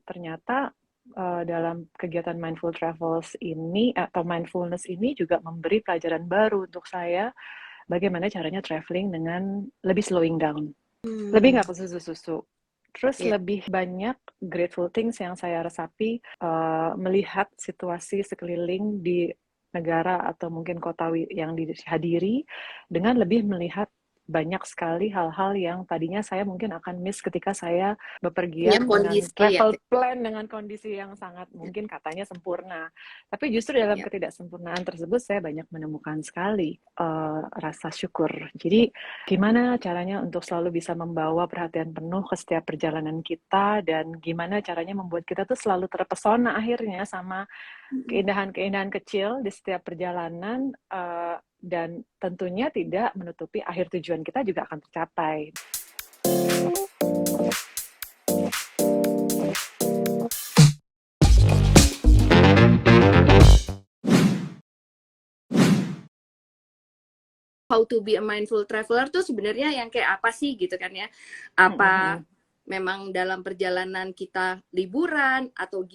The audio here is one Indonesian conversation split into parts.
ternyata dalam kegiatan mindful travels ini atau mindfulness ini juga memberi pelajaran baru untuk saya bagaimana caranya traveling dengan lebih slowing down, lebih nggak kesusu-susu. Terus lebih banyak grateful things yang saya resapi melihat situasi sekeliling di negara atau mungkin kota yang dihadiri dengan lebih melihat banyak sekali hal-hal yang tadinya saya mungkin akan miss ketika saya bepergian dengan travel plan dengan kondisi yang sangat mungkin katanya sempurna. Tapi justru dalam ketidaksempurnaan tersebut saya banyak menemukan sekali rasa syukur. Jadi gimana caranya untuk selalu bisa membawa perhatian penuh ke setiap perjalanan kita dan gimana caranya membuat kita tuh selalu terpesona akhirnya sama keindahan-keindahan kecil di setiap perjalanan dan tentunya tidak menutupi akhir tujuan kita juga akan tercapai. How to be a mindful traveler tuh sebenarnya yang kayak apa sih gitu kan ya? Apa memang dalam perjalanan kita liburan atau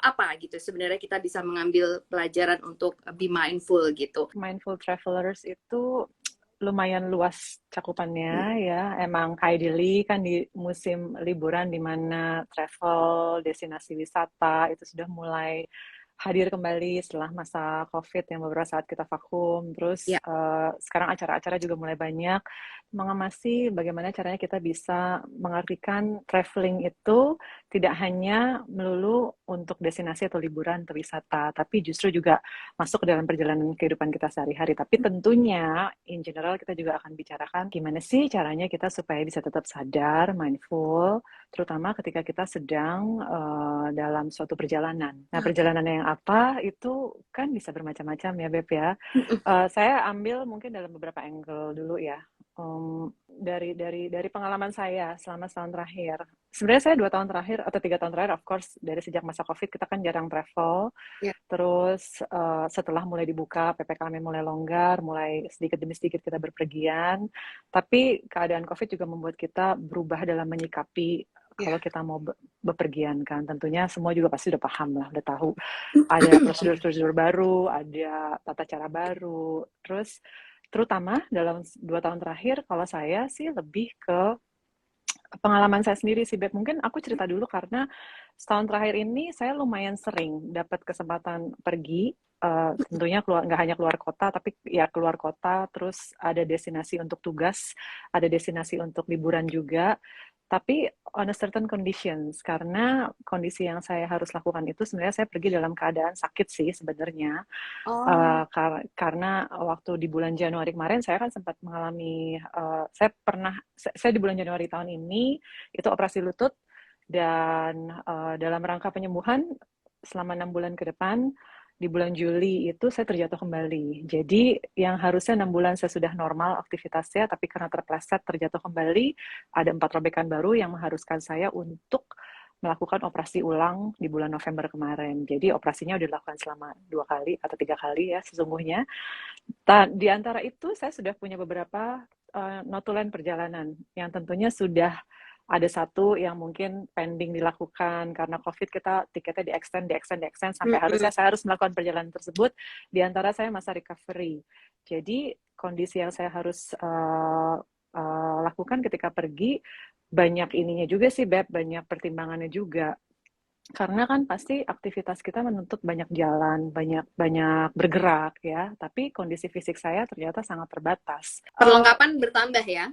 apa gitu sebenarnya kita bisa mengambil pelajaran untuk be mindful gitu. Mindful travelers itu lumayan luas cakupannya ya. Emang ideally kan di musim liburan di mana travel, destinasi wisata itu sudah mulai hadir kembali setelah masa COVID yang beberapa saat kita vakum. Terus sekarang acara-acara juga mulai banyak mengemasi bagaimana caranya kita bisa mengartikan traveling itu tidak hanya melulu untuk destinasi atau liburan atau wisata, tapi justru juga masuk ke dalam perjalanan kehidupan kita sehari-hari. Tapi tentunya, in general kita juga akan bicarakan gimana sih caranya kita supaya bisa tetap sadar, mindful, terutama ketika kita sedang dalam suatu perjalanan. Nah, perjalanan yang apa itu kan bisa bermacam-macam ya, Beb ya. Saya ambil mungkin dalam beberapa angle dulu ya. Dari pengalaman saya selama setahun terakhir. Sebenarnya saya 2 tahun terakhir atau 3 tahun terakhir, of course, dari sejak masa COVID kita kan jarang travel. Terus setelah mulai dibuka, PPKM mulai longgar, mulai sedikit demi sedikit kita berpergian. Tapi keadaan COVID juga membuat kita berubah dalam menyikapi kalau kita mau bepergian kan. Tentunya semua juga pasti udah paham lah, udah tahu. Ada prosedur-prosedur baru, ada tata cara baru. Terus terutama dalam 2 tahun terakhir, kalau saya sih lebih ke pengalaman saya sendiri sih, Beb. Mungkin aku cerita dulu karena setahun terakhir ini saya lumayan sering dapat kesempatan pergi, tentunya nggak hanya keluar kota, tapi ya keluar kota, terus ada destinasi untuk tugas, ada destinasi untuk liburan juga, tapi on a certain conditions, karena kondisi yang saya harus lakukan itu sebenarnya saya pergi dalam keadaan sakit sih sebenarnya. Karena waktu di bulan Januari kemarin saya kan sempat mengalami, saya di bulan Januari tahun ini itu operasi lutut dan dalam rangka penyembuhan selama 6 bulan ke depan, di bulan Juli itu saya terjatuh kembali. Jadi yang harusnya 6 bulan saya sudah normal aktivitasnya, tapi karena terpleset terjatuh kembali, ada 4 robekan baru yang mengharuskan saya untuk melakukan operasi ulang di bulan November kemarin. Jadi operasinya udah dilakukan selama 2 kali atau 3 kali ya sesungguhnya. Di antara itu saya sudah punya beberapa notulen perjalanan yang tentunya sudah ada satu yang mungkin pending dilakukan karena COVID kita tiketnya di extend sampai harusnya saya harus melakukan perjalanan tersebut. Di antara saya masa recovery. Jadi kondisi yang saya harus lakukan ketika pergi banyak ininya juga sih, Beb, banyak pertimbangannya juga. Karena kan pasti aktivitas kita menuntut banyak jalan, banyak bergerak ya, tapi kondisi fisik saya ternyata sangat terbatas. Perlengkapan bertambah ya?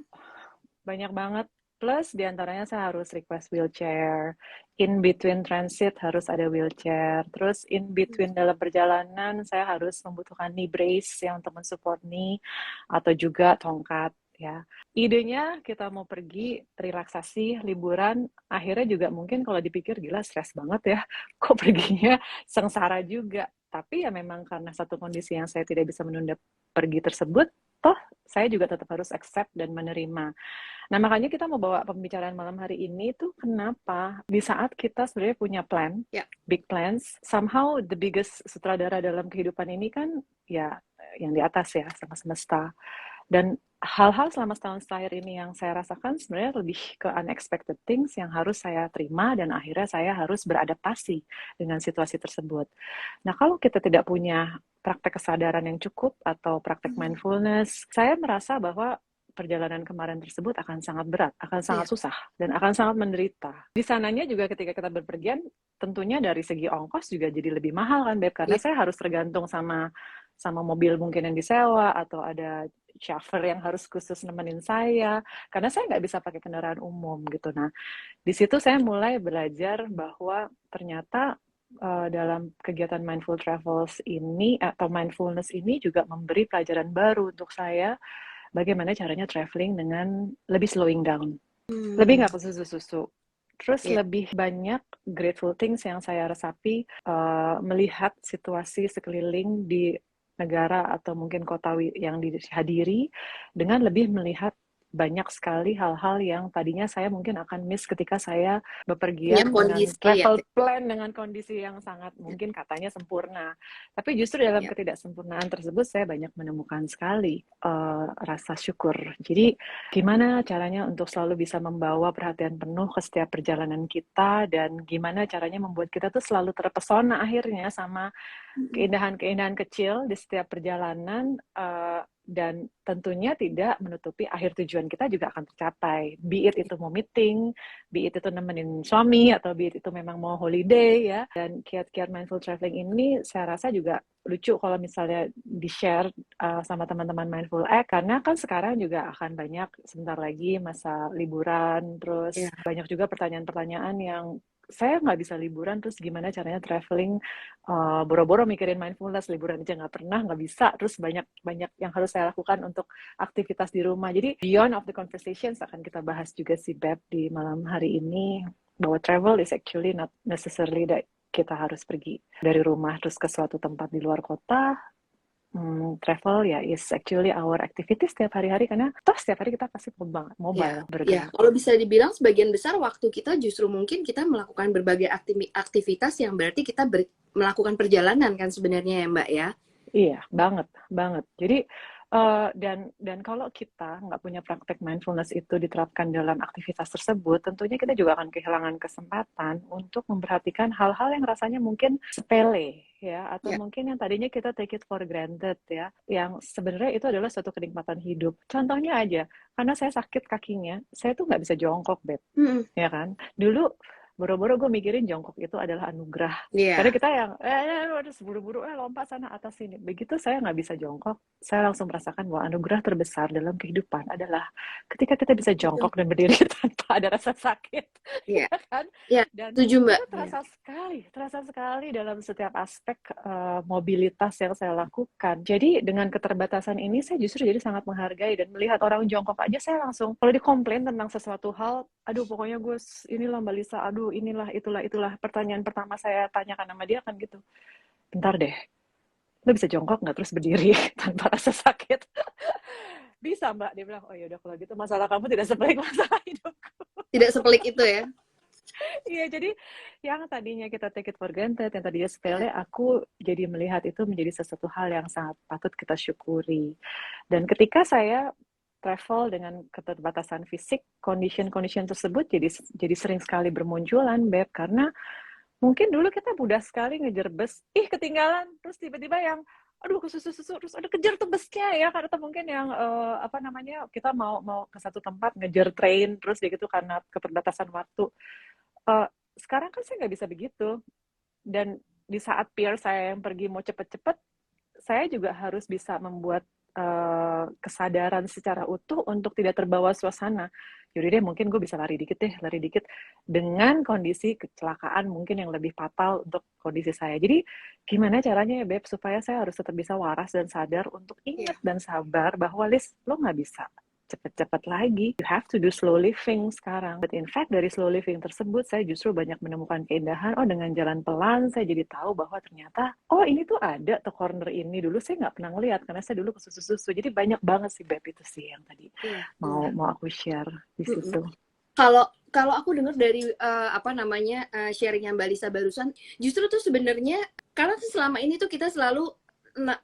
Banyak banget. Plus diantaranya saya harus request wheelchair, in between transit harus ada wheelchair, terus in between dalam perjalanan saya harus membutuhkan knee brace yang untuk mensupport knee, atau juga tongkat ya. Idenya kita mau pergi relaksasi, liburan, akhirnya juga mungkin kalau dipikir gila stres banget ya, kok perginya sengsara juga. Tapi ya memang karena satu kondisi yang saya tidak bisa menunda pergi tersebut, toh saya juga tetap harus accept dan menerima. Nah, makanya kita mau bawa pembicaraan malam hari ini tuh kenapa di saat kita sebenarnya punya plan, big plans, somehow the biggest sutradara dalam kehidupan ini kan ya yang di atas ya, sama semesta. Dan hal-hal selama setahun terakhir ini yang saya rasakan sebenarnya lebih ke unexpected things yang harus saya terima dan akhirnya saya harus beradaptasi dengan situasi tersebut. Nah, kalau kita tidak punya praktek kesadaran yang cukup atau praktek mindfulness, saya merasa bahwa perjalanan kemarin tersebut akan sangat berat, akan sangat susah, dan akan sangat menderita. Di sananya juga ketika kita berpergian, tentunya dari segi ongkos juga jadi lebih mahal kan, Beb, karena saya harus tergantung sama mobil mungkin yang disewa, atau ada chauffeur yang harus khusus nemenin saya, karena saya nggak bisa pakai kendaraan umum gitu. Nah, di situ saya mulai belajar bahwa ternyata dalam kegiatan mindful travels ini atau mindfulness ini juga memberi pelajaran baru untuk saya, bagaimana caranya traveling dengan lebih slowing down, lebih nggak kesusu-susu. Terus lebih banyak grateful things yang saya resapi, melihat situasi sekeliling di negara atau mungkin kota yang dihadiri, dengan lebih melihat banyak sekali hal-hal yang tadinya saya mungkin akan miss ketika saya bepergian dengan travel plan dengan kondisi yang sangat mungkin katanya sempurna. Tapi justru dalam ketidaksempurnaan tersebut saya banyak menemukan sekali rasa syukur. Jadi gimana caranya untuk selalu bisa membawa perhatian penuh ke setiap perjalanan kita, dan gimana caranya membuat kita tuh selalu terpesona akhirnya sama keindahan-keindahan kecil di setiap perjalanan, dan tentunya tidak menutupi akhir tujuan kita juga akan tercapai. Be it itu mau meeting, be it itu nemenin suami, atau be it itu memang mau holiday ya. Dan kiat-kiat mindful traveling ini saya rasa juga lucu kalau misalnya di-share sama teman-teman Mindful X, karena kan sekarang juga akan banyak sebentar lagi masa liburan, terus banyak juga pertanyaan-pertanyaan yang saya nggak bisa liburan, terus gimana caranya traveling, boro-boro mikirin mindfulness, liburan aja nggak pernah, nggak bisa, terus banyak yang harus saya lakukan untuk aktivitas di rumah. Jadi beyond of the conversations akan kita bahas juga sih, Beb, di malam hari ini, bahwa travel is actually not necessarily that kita harus pergi dari rumah terus ke suatu tempat di luar kota. Travel ya is actually our activity setiap hari-hari, karena toh setiap hari kita pasti mobile bergerak. Kalau bisa dibilang sebagian besar waktu kita justru mungkin kita melakukan berbagai aktivitas yang berarti kita melakukan perjalanan kan sebenarnya ya Mbak ya. Iya, banget. Jadi dan kalau kita nggak punya praktek mindfulness itu diterapkan dalam aktivitas tersebut, tentunya kita juga akan kehilangan kesempatan untuk memperhatikan hal-hal yang rasanya mungkin sepele ya, atau mungkin yang tadinya kita take it for granted ya, yang sebenarnya itu adalah suatu kenikmatan hidup. Contohnya aja, karena saya sakit kakinya, saya tuh nggak bisa jongkok, Beb. Ya kan? Dulu boro-boro gue mikirin jongkok itu adalah anugerah. Karena kita yang harus buru-buru lompat sana atas sini. Begitu saya nggak bisa jongkok, saya langsung merasakan bahwa anugerah terbesar dalam kehidupan adalah ketika kita bisa jongkok dan berdiri tanpa ada rasa sakit. Ya kan? Dan setuju, Mbak. Itu terasa sekali dalam setiap aspek mobilitas yang saya lakukan. Jadi dengan keterbatasan ini saya justru jadi sangat menghargai, dan melihat orang jongkok aja saya langsung, kalau dikomplain tentang sesuatu hal, aduh pokoknya gue inilah Mbak Lisa, aduh inilah itulah pertanyaan pertama saya tanyakan sama dia kan gitu, bentar deh, lo bisa jongkok nggak terus berdiri tanpa rasa sakit? Bisa Mbak, dia bilang, oh ya udah kalau gitu masalah kamu tidak sepelik masalah hidupku. Tidak sepelik itu ya. Iya, jadi yang tadinya kita take it for granted, yang tadinya sepele, aku jadi melihat itu menjadi sesuatu hal yang sangat patut kita syukuri. Dan ketika saya travel dengan keterbatasan fisik, condition tersebut jadi sering sekali bermunculan, Beb, karena mungkin dulu kita mudah sekali ngejar bus, ketinggalan, terus tiba-tiba yang aduh kesusu terus ada kejar tuh busnya ya, karena mungkin yang kita mau ke satu tempat ngejar train terus gitu karena keterbatasan waktu. Sekarang kan saya nggak bisa begitu, dan di saat peer saya yang pergi mau cepet-cepet, saya juga harus bisa membuat kesadaran secara utuh untuk tidak terbawa suasana. Yaudah deh, mungkin gue bisa lari dikit dengan kondisi kecelakaan mungkin yang lebih fatal untuk kondisi saya. Jadi gimana caranya ya Beb, supaya saya harus tetap bisa waras dan sadar untuk ingat dan sabar bahwa Liz, lo nggak bisa cepet-cepet lagi. You have to do slow living sekarang. But in fact, dari slow living tersebut, saya justru banyak menemukan keindahan. Oh, dengan jalan pelan, saya jadi tahu bahwa ternyata, oh ini tuh ada tuh corner ini. Dulu saya nggak pernah ngeliat, karena saya dulu ke susu-susu. Jadi banyak banget sih, Beb, itu sih yang tadi mau aku share di situ. Kalau aku dengar dari sharing yang Mbak Lisa barusan, justru tuh sebenarnya karena selama ini tuh kita selalu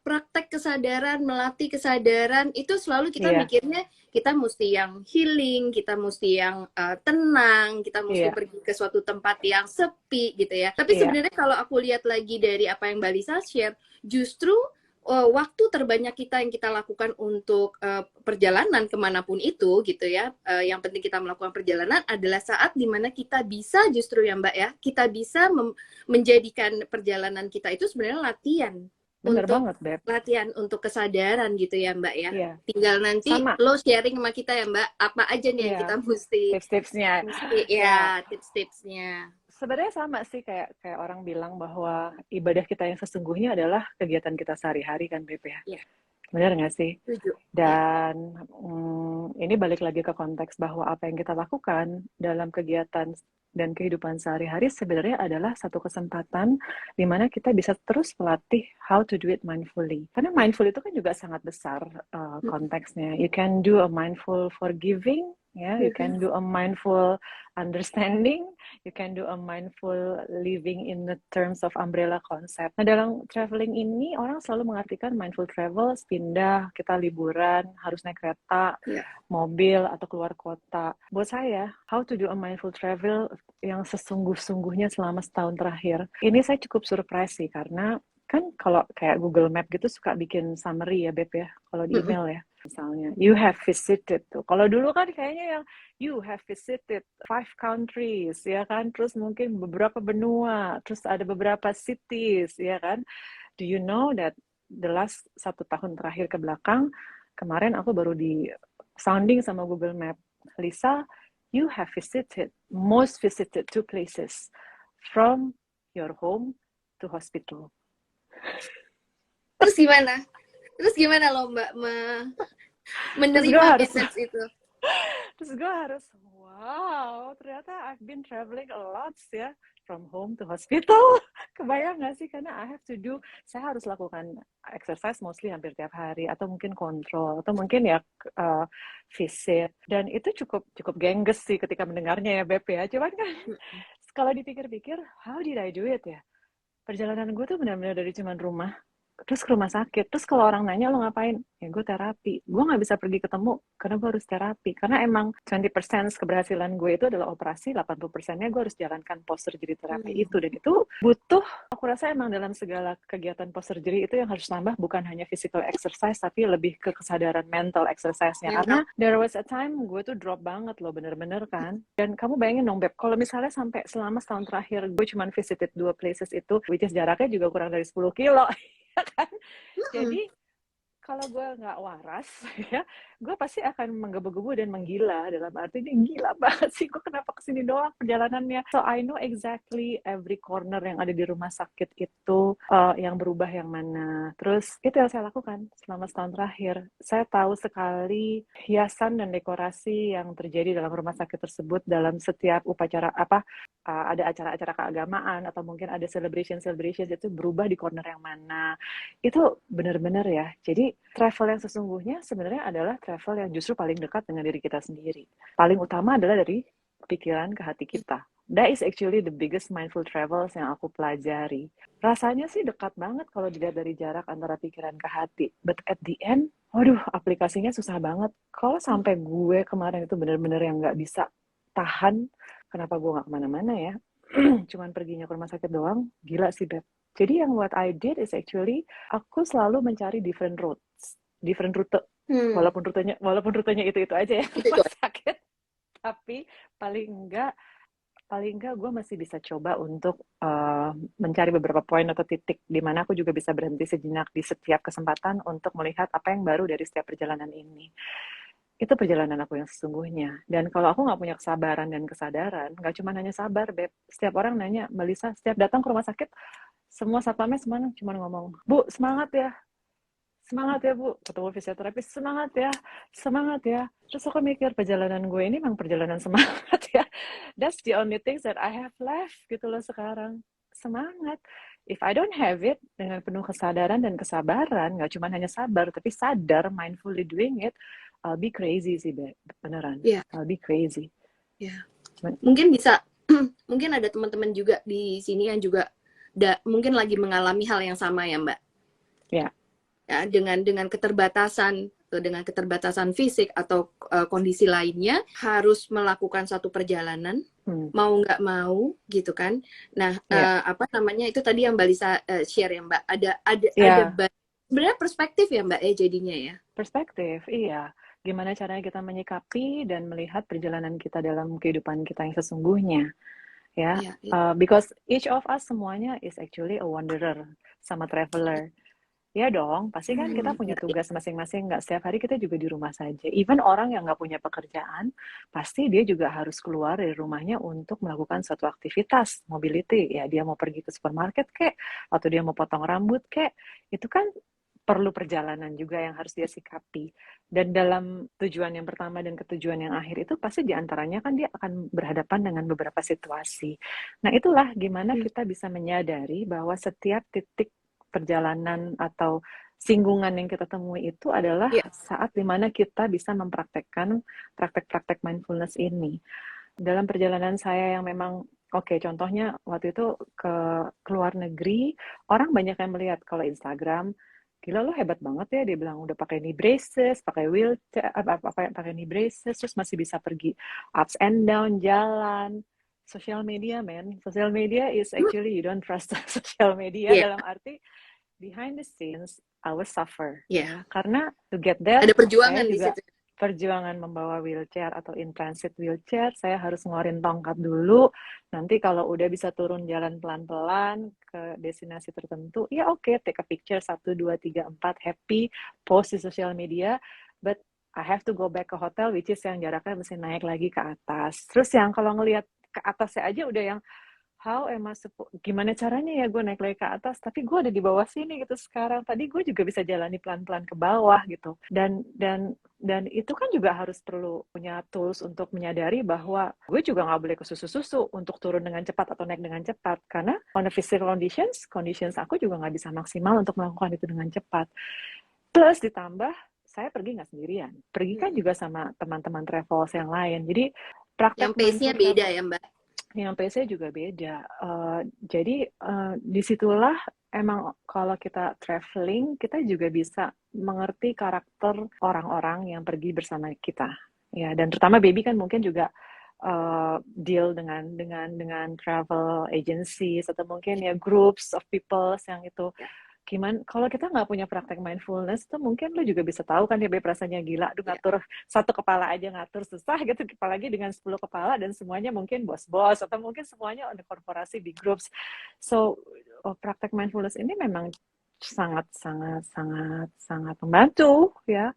praktek kesadaran, melatih kesadaran itu selalu kita mikirnya kita mesti yang healing, kita mesti yang tenang, kita mesti pergi ke suatu tempat yang sepi gitu ya. Tapi sebenarnya kalau aku lihat lagi dari apa yang Mbak Lisa share, justru waktu terbanyak yang kita lakukan untuk perjalanan kemanapun itu gitu ya, yang penting kita melakukan perjalanan adalah saat dimana kita bisa justru ya Mbak ya, kita bisa menjadikan perjalanan kita itu sebenarnya latihan. Bener banget, Beb. Latihan untuk kesadaran gitu ya Mbak ya. Tinggal nanti lo sharing sama kita ya Mbak, apa aja nih yang kita mesti tips-tipsnya. Tips-tipsnya. Sebenarnya sama sih kayak orang bilang bahwa ibadah kita yang sesungguhnya adalah kegiatan kita sehari-hari kan, Beb ya. Benar nggak sih? Dan ini balik lagi ke konteks bahwa apa yang kita lakukan dalam kegiatan dan kehidupan sehari-hari sebenarnya adalah satu kesempatan di mana kita bisa terus melatih how to do it mindfully. Karena mindful itu kan juga sangat besar konteksnya. You can do a mindful forgiving, you can do a mindful understanding, you can do a mindful living in the terms of umbrella concept. Nah, dalam traveling ini orang selalu mengartikan mindful travel, pindah, kita liburan, harus naik kereta, mobil, atau keluar kota. Buat saya, how to do a mindful travel yang sesungguh-sungguhnya selama setahun terakhir, ini saya cukup surprise sih, karena kan kalau kayak Google Map gitu suka bikin summary ya, Beb ya, kalau di email ya. Misalnya, you have visited tuh. Kalau dulu kan kayaknya yang you have visited 5 countries, ya kan? Terus mungkin beberapa benua, terus ada beberapa cities, ya kan? Do you know that the last 1 tahun terakhir ke belakang, kemarin aku baru di sounding sama Google Map. Lisa, you have most visited 2 places. From your home to hospital. Terus gimana lo Mbak menerima message itu? Terus gue harus, wow, ternyata I've been traveling a lot ya, from home to hospital. Kebayang gak sih? Karena saya harus lakukan exercise mostly hampir tiap hari, atau mungkin kontrol, atau mungkin ya visit. Dan itu cukup gengges sih ketika mendengarnya ya, Beb ya. Cuman kan, kalau dipikir-pikir, how did I do it ya? Perjalanan gue tuh benar-benar dari cuman rumah, terus ke rumah sakit. Terus kalau orang nanya, lo ngapain? Ya gue terapi. Gue gak bisa pergi ketemu karena gue harus terapi. Karena emang 20% keberhasilan gue itu adalah operasi, 80%-nya gue harus jalankan post-surgery terapi itu. Dan itu butuh, aku rasa emang dalam segala kegiatan post-surgery itu yang harus tambah bukan hanya physical exercise, tapi lebih ke kesadaran mental exercise-nya. Karena there was a time gue tuh drop banget loh, bener-bener kan. Dan kamu bayangin dong, Beb, kalau misalnya sampai selama setahun terakhir gue cuma visited 2 places itu, which is jaraknya juga kurang dari 10 kilo. Kan? Jadi kalau gue nggak waras, ya, gue pasti akan menggebu-gebu dan menggila. Dalam arti ini gila banget sih, gue kenapa kesini doang perjalanannya. So I know exactly every corner yang ada di rumah sakit itu, yang berubah yang mana. Terus itu yang saya lakukan selama setahun terakhir. Saya tahu sekali hiasan dan dekorasi yang terjadi dalam rumah sakit tersebut dalam setiap upacara ada acara-acara keagamaan atau mungkin ada celebration itu berubah di corner yang mana. Itu benar-benar ya. Jadi travel yang sesungguhnya sebenarnya adalah travel yang justru paling dekat dengan diri kita sendiri. Paling utama adalah dari pikiran ke hati kita. That is actually the biggest mindful travels yang aku pelajari. Rasanya sih dekat banget kalau dilihat dari jarak antara pikiran ke hati. But at the end, waduh, aplikasinya susah banget. Kalau sampai gue kemarin itu benar-benar yang nggak bisa tahan, kenapa gue nggak kemana-mana ya? Cuman perginya ke rumah sakit doang, gila sih, Beb. Jadi yang what I did is actually aku selalu mencari different rute. Walaupun rutenya itu aja ya, rumah sakit. Tapi paling enggak gue masih bisa coba untuk mencari beberapa poin atau titik di mana aku juga bisa berhenti sejenak di setiap kesempatan untuk melihat apa yang baru dari setiap perjalanan ini. Itu perjalanan aku yang sesungguhnya. Dan kalau aku nggak punya kesabaran dan kesadaran, nggak cuma hanya sabar, Beb. Setiap orang nanya, Melisa, setiap datang ke rumah sakit, semua satpamnya cuma ngomong, Bu, semangat ya Bu, ketemu fisioterapis, semangat ya. Terus aku mikir, perjalanan gue ini memang perjalanan semangat ya. That's the only things that I have left gitu loh sekarang. Semangat. If I don't have it, dengan penuh kesadaran dan kesabaran, nggak cuma hanya sabar, tapi sadar, mindfully doing it, I'll be crazy sih, beneran. I'll be crazy. Mungkin bisa, mungkin ada teman-teman juga di sini yang juga mungkin lagi mengalami hal yang sama ya, Mbak. ya, dengan keterbatasan fisik atau kondisi lainnya harus melakukan satu perjalanan mau nggak mau gitu kan. Nah, apa namanya itu tadi yang Mbak Lisa share ya Mbak, ada sebenarnya perspektif ya Mbak jadinya ya. Perspektif, iya. Gimana caranya kita menyikapi dan melihat perjalanan kita dalam kehidupan kita yang sesungguhnya, ya. Because each of us semuanya is actually a wanderer, sama traveler. Ya dong, pasti kan kita punya tugas masing-masing. Nggak setiap hari kita juga di rumah saja. Even orang yang nggak punya pekerjaan, pasti dia juga harus keluar dari rumahnya untuk melakukan suatu aktivitas, mobility. Ya, dia mau pergi ke supermarket kek, atau dia mau potong rambut kek. Itu kan perlu perjalanan juga yang harus dia sikapi. Dan dalam tujuan yang pertama dan ketujuan yang akhir itu pasti diantaranya kan dia akan berhadapan dengan beberapa situasi. Nah itulah gimana kita bisa menyadari bahwa setiap titik perjalanan atau singgungan yang kita temui itu adalah saat dimana kita bisa mempraktekkan praktek-praktek mindfulness ini. Dalam perjalanan saya yang memang contohnya waktu itu ke luar negeri, orang banyak yang melihat kalau Instagram, gila lo hebat banget ya, dia bilang udah pakai knee braces, pakai wheelchair, pakai knee braces, terus masih bisa pergi ups and down, jalan. Social media, man. Social media is actually you don't trust social media dalam arti behind the scenes I will suffer. Ya. Karena to get there, ada perjuangan saya juga di situ. Perjuangan membawa wheelchair atau in transit wheelchair, saya harus ngeluarin tongkat dulu. Nanti kalau udah bisa turun jalan pelan-pelan ke destinasi tertentu, ya oke, take a picture 1, 2, 3, 4, happy, post di social media, but I have to go back ke hotel, which is yang jaraknya mesti naik lagi ke atas. Terus yang kalau ngelihat ke atasnya aja udah yang gimana caranya ya gue naik lagi ke atas, tapi gue ada di bawah sini gitu sekarang. Tadi gue juga bisa jalani pelan-pelan ke bawah gitu. Dan itu kan juga harus perlu punya tools untuk menyadari bahwa gue juga nggak boleh kesusu-susu untuk turun dengan cepat atau naik dengan cepat. Karena on the physical conditions aku juga nggak bisa maksimal untuk melakukan itu dengan cepat. Plus ditambah, saya pergi nggak sendirian. Pergi kan juga sama teman-teman travel yang lain. Jadi praktek yang pace-nya beda ya Mbak. Yang pace juga beda. Jadi disitulah emang kalau kita traveling, kita juga bisa mengerti karakter orang-orang yang pergi bersama kita. Ya, dan terutama baby kan mungkin juga deal dengan travel agencies atau mungkin ya groups of people yang itu. Gimana kalau kita nggak punya praktek mindfulness tuh mungkin lo juga bisa tahu kan ya rasanya gila, ngatur satu kepala aja ngatur susah gitu, apalagi dengan 10 kepala dan semuanya mungkin bos-bos atau mungkin semuanya on the korporasi big groups. So praktek mindfulness ini memang sangat membantu ya,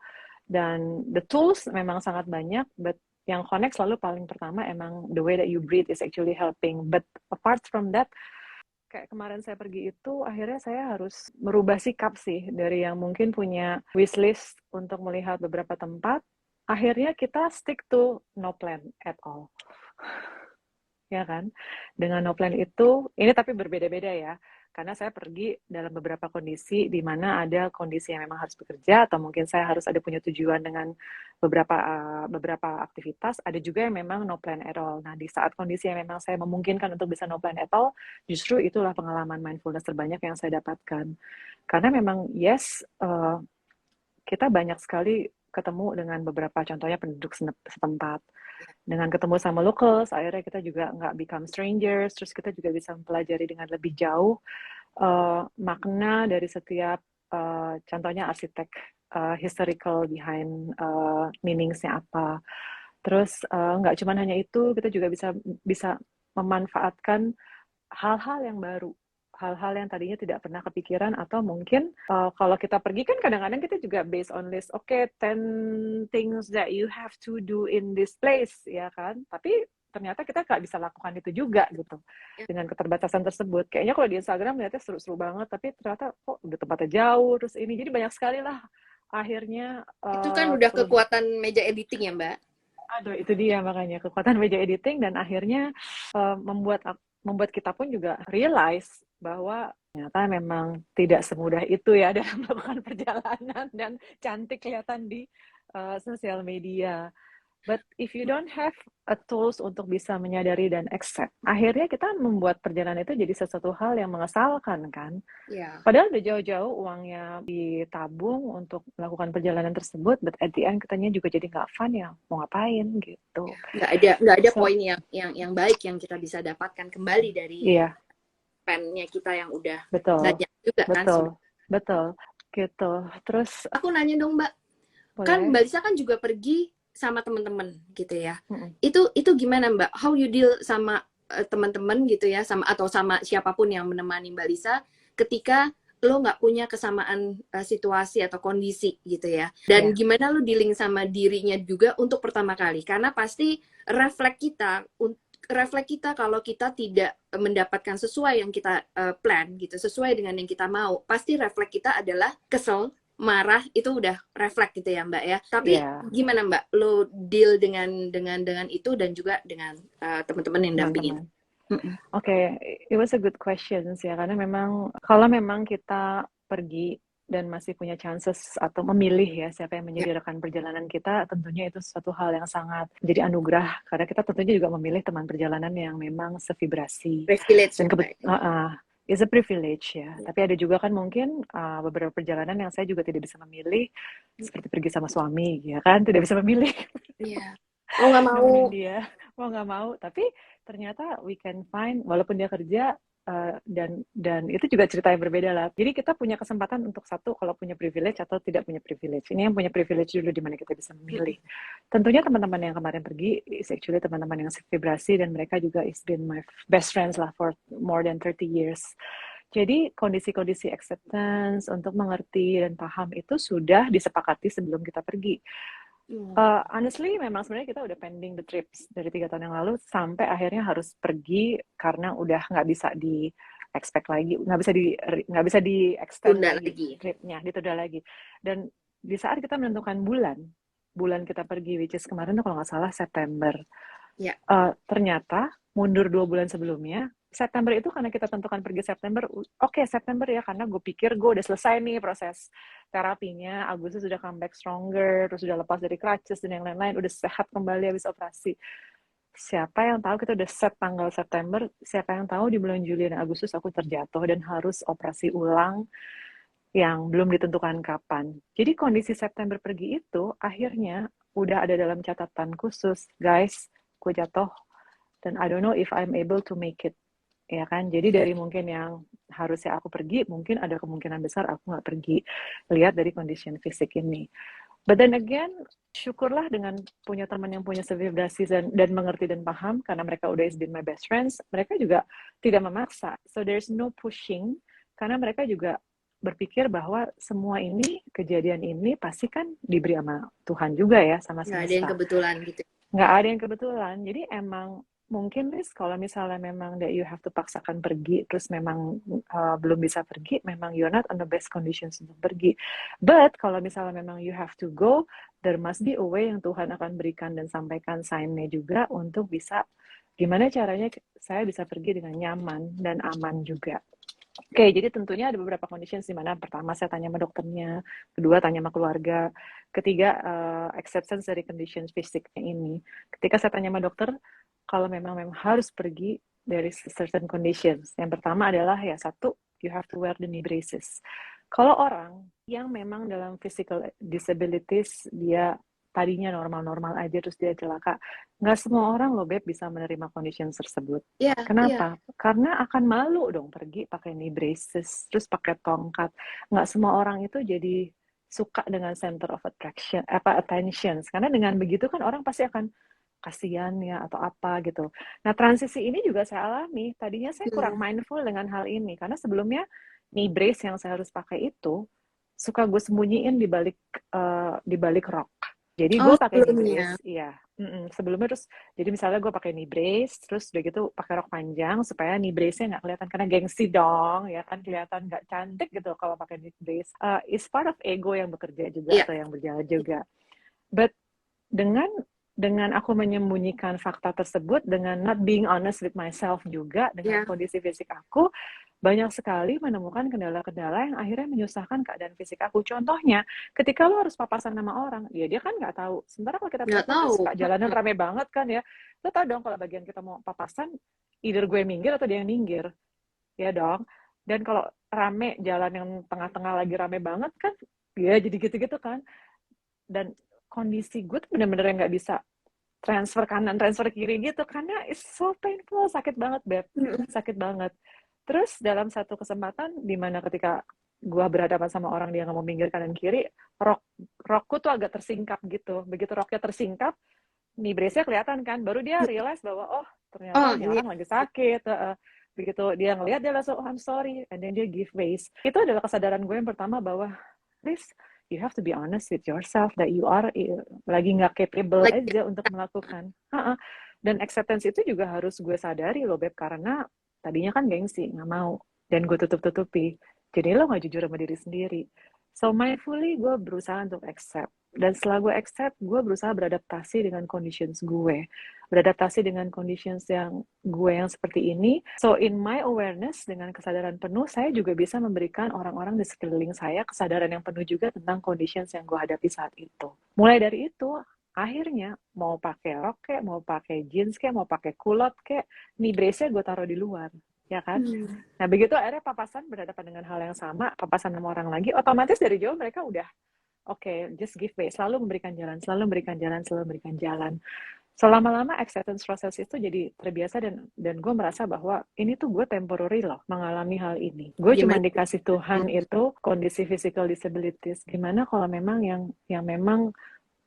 dan the tools memang sangat banyak, but yang connect selalu paling pertama emang the way that you breathe is actually helping. But apart from that, kayak kemarin saya pergi itu, akhirnya saya harus merubah sikap sih, dari yang mungkin punya wishlist untuk melihat beberapa tempat, akhirnya kita stick to no plan at all. Ya kan? Dengan no plan itu, ini tapi berbeda-beda ya, karena saya pergi dalam beberapa kondisi di mana ada kondisi yang memang harus bekerja, atau mungkin saya harus ada punya tujuan dengan beberapa aktivitas, ada juga yang memang no plan at all. Nah, di saat kondisi yang memang saya memungkinkan untuk bisa no plan at all, justru itulah pengalaman mindfulness terbanyak yang saya dapatkan. Karena memang kita banyak sekali ketemu dengan beberapa, contohnya penduduk setempat. Dengan ketemu sama locals, akhirnya kita juga nggak become strangers, terus kita juga bisa mempelajari dengan lebih jauh makna dari setiap, contohnya arsitek, historical behind meaningsnya apa. Terus nggak cuma hanya itu, kita juga bisa memanfaatkan hal-hal yang baru, hal-hal yang tadinya tidak pernah kepikiran, atau mungkin kalau kita pergi kan kadang-kadang kita juga based on list, 10 things that you have to do in this place, ya kan? Tapi ternyata kita nggak bisa lakukan itu juga gitu, dengan keterbatasan tersebut. Kayaknya kalau di Instagram lihatnya seru-seru banget, tapi ternyata kok udah tempatnya jauh, terus ini, jadi banyak sekali lah akhirnya. Itu kan udah kekuatan meja editing ya Mbak? Aduh, itu dia makanya kekuatan meja editing, dan akhirnya membuat kita pun juga realize bahwa ternyata memang tidak semudah itu ya dalam melakukan perjalanan dan cantik kelihatan di sosial media. But if you don't have a tools untuk bisa menyadari dan accept, akhirnya kita membuat perjalanan itu jadi sesuatu hal yang mengesalkan kan. Yeah. Padahal udah jauh-jauh uangnya ditabung untuk melakukan perjalanan tersebut, but at the end katanya juga jadi nggak fun ya, mau ngapain gitu. Nggak ada poin yang baik yang kita bisa dapatkan kembali dari pennya kita yang udah banyak juga kan. Betul, gitu. Terus aku nanya dong Mbak, kan Mbak Lisa kan juga pergi sama teman-teman gitu ya. Itu gimana Mbak? How you deal sama teman-teman gitu ya, atau sama siapapun yang menemani Mbak Lisa ketika lo nggak punya kesamaan situasi atau kondisi gitu ya. Dan gimana lo dealing sama dirinya juga untuk pertama kali? Karena pasti refleks kita kalau kita tidak mendapatkan sesuai yang kita plan gitu, sesuai dengan yang kita mau, pasti refleks kita adalah kesel, marah, itu udah refleks gitu ya Mbak ya. Tapi gimana Mbak lo deal dengan itu dan juga dengan teman-teman yang dampingin? Oke, it was a good question ya, karena memang kalau memang kita pergi dan masih punya chances atau memilih ya siapa yang menjadi rekan perjalanan kita, tentunya itu suatu hal yang sangat menjadi anugerah, karena kita tentunya juga memilih teman perjalanan yang memang sevibrasi. Privilege. Dan it's a privilege ya. Tapi ada juga kan mungkin beberapa perjalanan yang saya juga tidak bisa memilih, seperti pergi sama suami, ya kan, tidak bisa memilih. Iya. Mau nggak mau. Mau nggak mau. Tapi ternyata we can find, walaupun dia kerja, dan itu juga cerita yang berbeda lah. Jadi kita punya kesempatan untuk satu, kalau punya privilege atau tidak punya privilege. Ini yang punya privilege dulu, di mana kita bisa memilih. Tentunya teman-teman yang kemarin pergi is actually teman-teman yang vibrasi, dan mereka juga is been my best friends lah for more than 30 years. Jadi kondisi-kondisi acceptance untuk mengerti dan paham itu sudah disepakati sebelum kita pergi. Honestly, memang sebenarnya kita udah pending the trips dari 3 tahun yang lalu, sampai akhirnya harus pergi karena udah nggak bisa di expect lagi, nggak bisa di extend lagi tripnya, ditunda lagi. Dan di saat kita menentukan bulan kita pergi, which is kemarin tuh kalau nggak salah September, ternyata mundur 2 bulan sebelumnya. September itu karena kita tentukan pergi September, oke, September ya, karena gue pikir gue udah selesai nih proses terapinya, Agustus sudah comeback stronger, terus sudah lepas dari crutches dan yang lain-lain, udah sehat kembali habis operasi. Siapa yang tahu kita udah set tanggal September, siapa yang tahu di bulan Juli dan Agustus aku terjatuh dan harus operasi ulang yang belum ditentukan kapan. Jadi kondisi September pergi itu akhirnya udah ada dalam catatan khusus, guys, gue jatuh dan I don't know if I'm able to make it. Ya kan, jadi dari mungkin yang harusnya aku pergi, mungkin ada kemungkinan besar aku nggak pergi, lihat dari kondisi fisik ini. But then again, syukurlah dengan punya teman yang punya sevibrasi dan mengerti dan paham, karena mereka udah been my best friends, mereka juga tidak memaksa, so there's no pushing, karena mereka juga berpikir bahwa semua ini, kejadian ini pasti kan diberi sama Tuhan juga ya, sama semesta. Nggak ada yang kebetulan gitu. Nggak ada yang kebetulan, jadi emang mungkin Liz, kalau misalnya memang that you have to paksakan pergi, terus memang belum bisa pergi, memang you're not on the best conditions untuk pergi. But kalau misalnya memang you have to go, there must be a way yang Tuhan akan berikan dan sampaikan sign-nya juga untuk bisa, gimana caranya saya bisa pergi dengan nyaman dan aman juga. Oke, jadi tentunya ada beberapa conditions di mana pertama saya tanya sama dokternya, kedua tanya sama keluarga, ketiga acceptance dari condition fisiknya ini. Ketika saya tanya sama dokter, kalau memang harus pergi dari certain conditions. Yang pertama adalah ya satu, you have to wear the knee braces. Kalau orang yang memang dalam physical disabilities, dia tadinya normal-normal aja terus dia celaka, nggak semua orang loh Beb bisa menerima condition tersebut. Kenapa? Karena akan malu dong pergi pakai knee braces, terus pakai tongkat. Nggak semua orang itu jadi suka dengan center of attraction, attention. Karena dengan begitu kan orang pasti akan kasihan ya atau apa gitu. Nah, transisi ini juga saya alami. Tadinya saya kurang mindful dengan hal ini karena sebelumnya knee brace yang saya harus pakai itu suka gue sembunyiin di balik rok. Jadi gue pakai knee brace, iya. Sebelumnya terus, jadi misalnya gue pakai knee brace, terus udah gitu pakai rok panjang supaya knee brace-nya nggak kelihatan, karena gengsi dong, ya kan, kelihatan nggak cantik gitu kalau pakai knee brace. It's part of ego yang bekerja juga atau yang berjalan juga. But dengan aku menyembunyikan fakta tersebut, dengan not being honest with myself juga, dengan kondisi fisik aku, banyak sekali menemukan kendala-kendala yang akhirnya menyusahkan keadaan fisik aku. Contohnya, ketika lo harus papasan sama orang, ya dia kan nggak tahu. Sementara kalau kita Nggak travel kan tahu. suka jalanan rame banget kan ya. Lo tau dong kalau bagian kita mau papasan, either gue minggir atau dia yang minggir. Ya dong. Dan kalau rame, jalan yang tengah-tengah lagi rame banget kan, ya jadi gitu-gitu kan. Dan kondisi gue tuh bener-bener yang nggak bisa transfer kanan, transfer kiri gitu. Karena it's so painful, sakit banget, Beb. Sakit banget. Terus dalam satu kesempatan dimana ketika gua berhadapan sama orang dia nggak mau minggir kanan kiri, rokku tuh agak tersingkap gitu. Begitu roknya tersingkap, nih brace-nya kelihatan kan. Baru dia realize bahwa oh Oh, ternyata nih ini orang lagi sakit. Begitu dia ngelihat dia langsung oh, I'm sorry, and then dia give face. Itu adalah kesadaran gue yang pertama bahwa please you have to be honest with yourself that you are lagi nggak capable lagi. aja untuk melakukan. Dan acceptance itu juga harus gue sadari loh Beb, karena tadinya kan gengsi, nggak mau. Dan gue tutup-tutupi. Jadi lo nggak jujur sama diri sendiri. So mindfully gue berusaha untuk accept. Dan setelah gue accept, gue berusaha beradaptasi dengan conditions gue. Beradaptasi dengan conditions yang gue yang seperti ini. So in my awareness, dengan kesadaran penuh, saya juga bisa memberikan orang-orang di sekeliling saya kesadaran yang penuh juga tentang conditions yang gue hadapi saat itu. Mulai dari itu, akhirnya mau pakai rok kayak, mau pakai jeans kayak, mau pakai kulot kayak, nih brace-nya gue taruh di luar, ya kan? Nah begitu akhirnya papasan berhadapan dengan hal yang sama, papasan sama orang lagi, otomatis dari jauh mereka udah oke, just give way, selalu memberikan jalan, selalu memberikan jalan, selalu memberikan jalan. Selama-lama acceptance process itu jadi terbiasa dan gue merasa bahwa ini tuh gue temporary loh mengalami hal ini. Gue cuma Gimana? dikasih Tuhan itu kondisi physical disabilities. Gimana kalau memang yang memang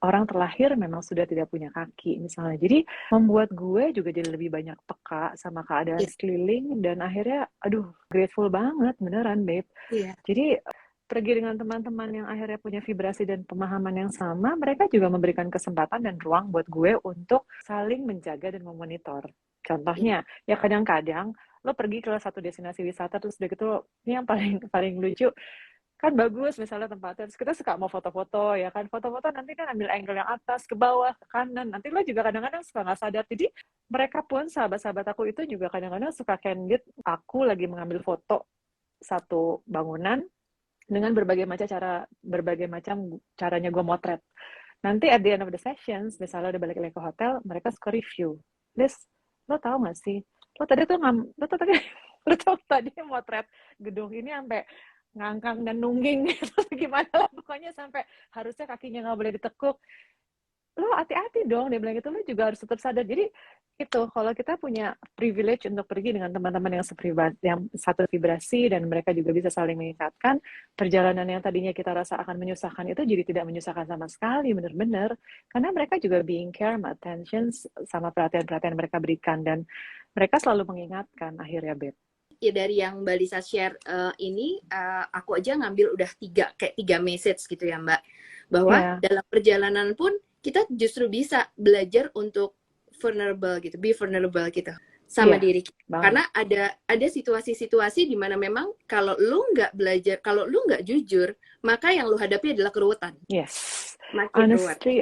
orang terlahir memang sudah tidak punya kaki misalnya. Jadi membuat gue juga jadi lebih banyak peka sama keadaan Iya. sekeliling dan akhirnya aduh grateful banget beneran babe. Iya. Jadi pergi dengan teman-teman yang akhirnya punya vibrasi dan pemahaman yang sama, mereka juga memberikan kesempatan dan ruang buat gue untuk saling menjaga dan memonitor. Contohnya, ya kadang-kadang lo pergi ke satu destinasi wisata terus udah gitu, ini yang paling paling lucu, kan bagus misalnya tempatnya, terus kita suka mau foto-foto ya kan, foto-foto nanti kan ambil angle yang atas, ke bawah, ke kanan, nanti lo juga kadang-kadang suka nggak sadar, jadi mereka pun sahabat-sahabat aku itu juga kadang-kadang suka candid, aku lagi mengambil foto satu bangunan dengan berbagai macam caranya gue motret. Nanti at the end of the sessions, misalnya udah balik lagi ke hotel, mereka suka review. Liz, lo tau gak sih? Lo tadi tuh lo tau tadi motret gedung ini sampai ngangkang dan nungging gitu gimana lah pokoknya sampai harusnya kakinya nggak boleh ditekuk. Lo hati-hati dong, dia bilang gitu, lo juga harus tetap sadar. Jadi itu kalau kita punya privilege untuk pergi dengan teman-teman yang satu vibrasi dan mereka juga bisa saling meningkatkan, perjalanan yang tadinya kita rasa akan menyusahkan itu jadi tidak menyusahkan sama sekali, benar-benar, karena mereka juga being care, attention sama perhatian-perhatian mereka berikan dan mereka selalu mengingatkan akhirnya Beb. Ya dari yang Mbak Lisa share ini, aku aja ngambil udah tiga message gitu ya Mbak, bahwa dalam perjalanan pun kita justru bisa belajar untuk vulnerable gitu, be vulnerable gitu sama diri kita. Karena ada situasi-situasi di mana memang kalau lu nggak belajar, kalau lu nggak jujur, maka yang lu hadapi adalah keruwetan. Yes, makin honestly,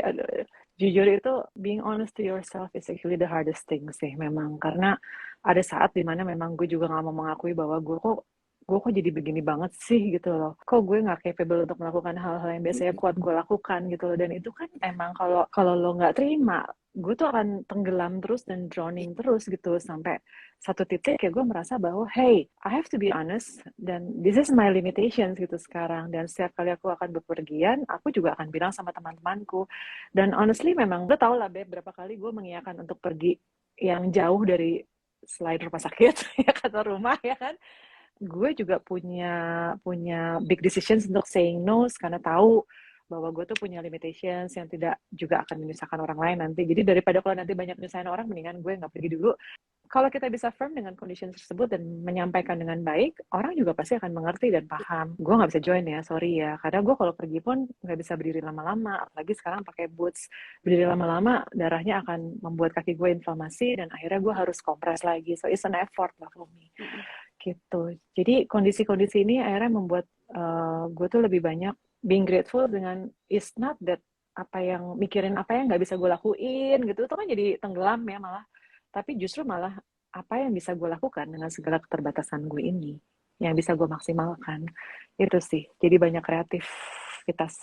jujur itu being honest to yourself is actually the hardest thing sih memang, karena ada saat dimana memang gue juga nggak mau mengakui bahwa gue kok jadi begini banget sih gitu loh, kok gue nggak capable untuk melakukan hal-hal yang biasanya kuat gue lakukan gitu loh, dan itu kan emang kalau lo nggak terima, gue tuh akan tenggelam terus dan drowning terus gitu sampai satu titik kayak gue merasa bahwa hey, I have to be honest dan this is my limitations gitu sekarang, dan setiap kali aku akan bepergian aku juga akan bilang sama teman-temanku, dan honestly memang lo tau lah Beb, berapa kali gue mengiyakan untuk pergi yang jauh dari selain rumah sakit ya kantor rumah ya kan, gue juga punya big decisions untuk saying no karena tahu bahwa gue tuh punya limitations yang tidak juga akan menyusahkan orang lain nanti. Jadi daripada kalau nanti banyak menyusahin orang, mendingan gue nggak pergi dulu. Kalau kita bisa firm dengan condition tersebut dan menyampaikan dengan baik, orang juga pasti akan mengerti dan paham. Gue nggak bisa join ya, sorry ya. Karena gue kalau pergi pun nggak bisa berdiri lama-lama. Apalagi sekarang pakai boots. Berdiri lama-lama, darahnya akan membuat kaki gue inflamasi dan akhirnya gue harus kompres lagi. So it's an effort lah for me. Gitu. Jadi kondisi-kondisi ini akhirnya membuat gue tuh lebih banyak being grateful dengan it's not that mikirin apa yang nggak bisa gue lakuin gitu, itu kan jadi tenggelam ya malah, tapi justru malah apa yang bisa gue lakukan dengan segala keterbatasan gue ini yang bisa gue maksimalkan. Itu sih, jadi banyak kreativitas.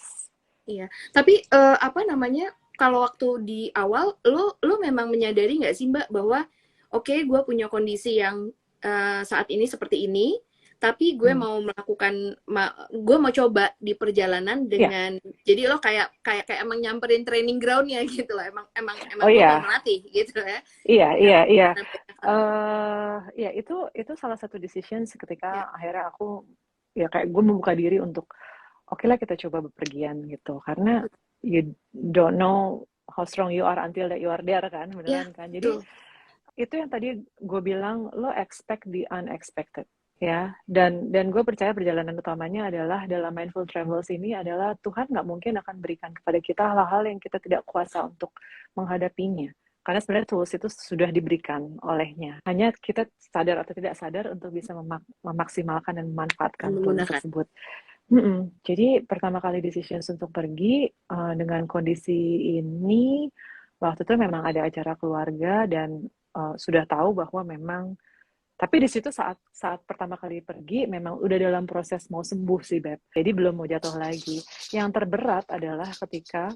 Iya, tapi apa namanya, kalau waktu di awal, lo memang menyadari nggak sih Mbak bahwa oke, gue punya kondisi yang saat ini seperti ini, tapi gue mau melakukan, gue mau coba di perjalanan Iya. dengan, jadi lo kayak emang nyamperin training groundnya gitu lah, emang Oh lo mau iya, melatih gitu ya. iya, iya, iya. Dengan banyak hal. Ya itu salah satu decision Ya, ketika akhirnya aku ya kayak gue membuka diri untuk oke lah kita coba bepergian gitu, karena you don't know how strong you are until that you are there kan, ya, beneran kan. Jadi betul. itu yang tadi gue bilang, lo expect the unexpected ya, dan gue percaya perjalanan utamanya adalah dalam mindful travels ini adalah Tuhan nggak mungkin akan berikan kepada kita hal-hal yang kita tidak kuasa untuk menghadapinya, karena sebenarnya tools itu sudah diberikan olehnya, hanya kita sadar atau tidak sadar untuk bisa memaksimalkan dan memanfaatkan tools Menggunakan. tersebut. Jadi pertama kali decisions untuk pergi dengan kondisi ini, waktu itu memang ada acara keluarga dan sudah tahu bahwa memang, tapi di situ saat saat pertama kali pergi memang udah dalam proses mau sembuh sih Beb. Jadi belum mau jatuh lagi. Yang terberat adalah ketika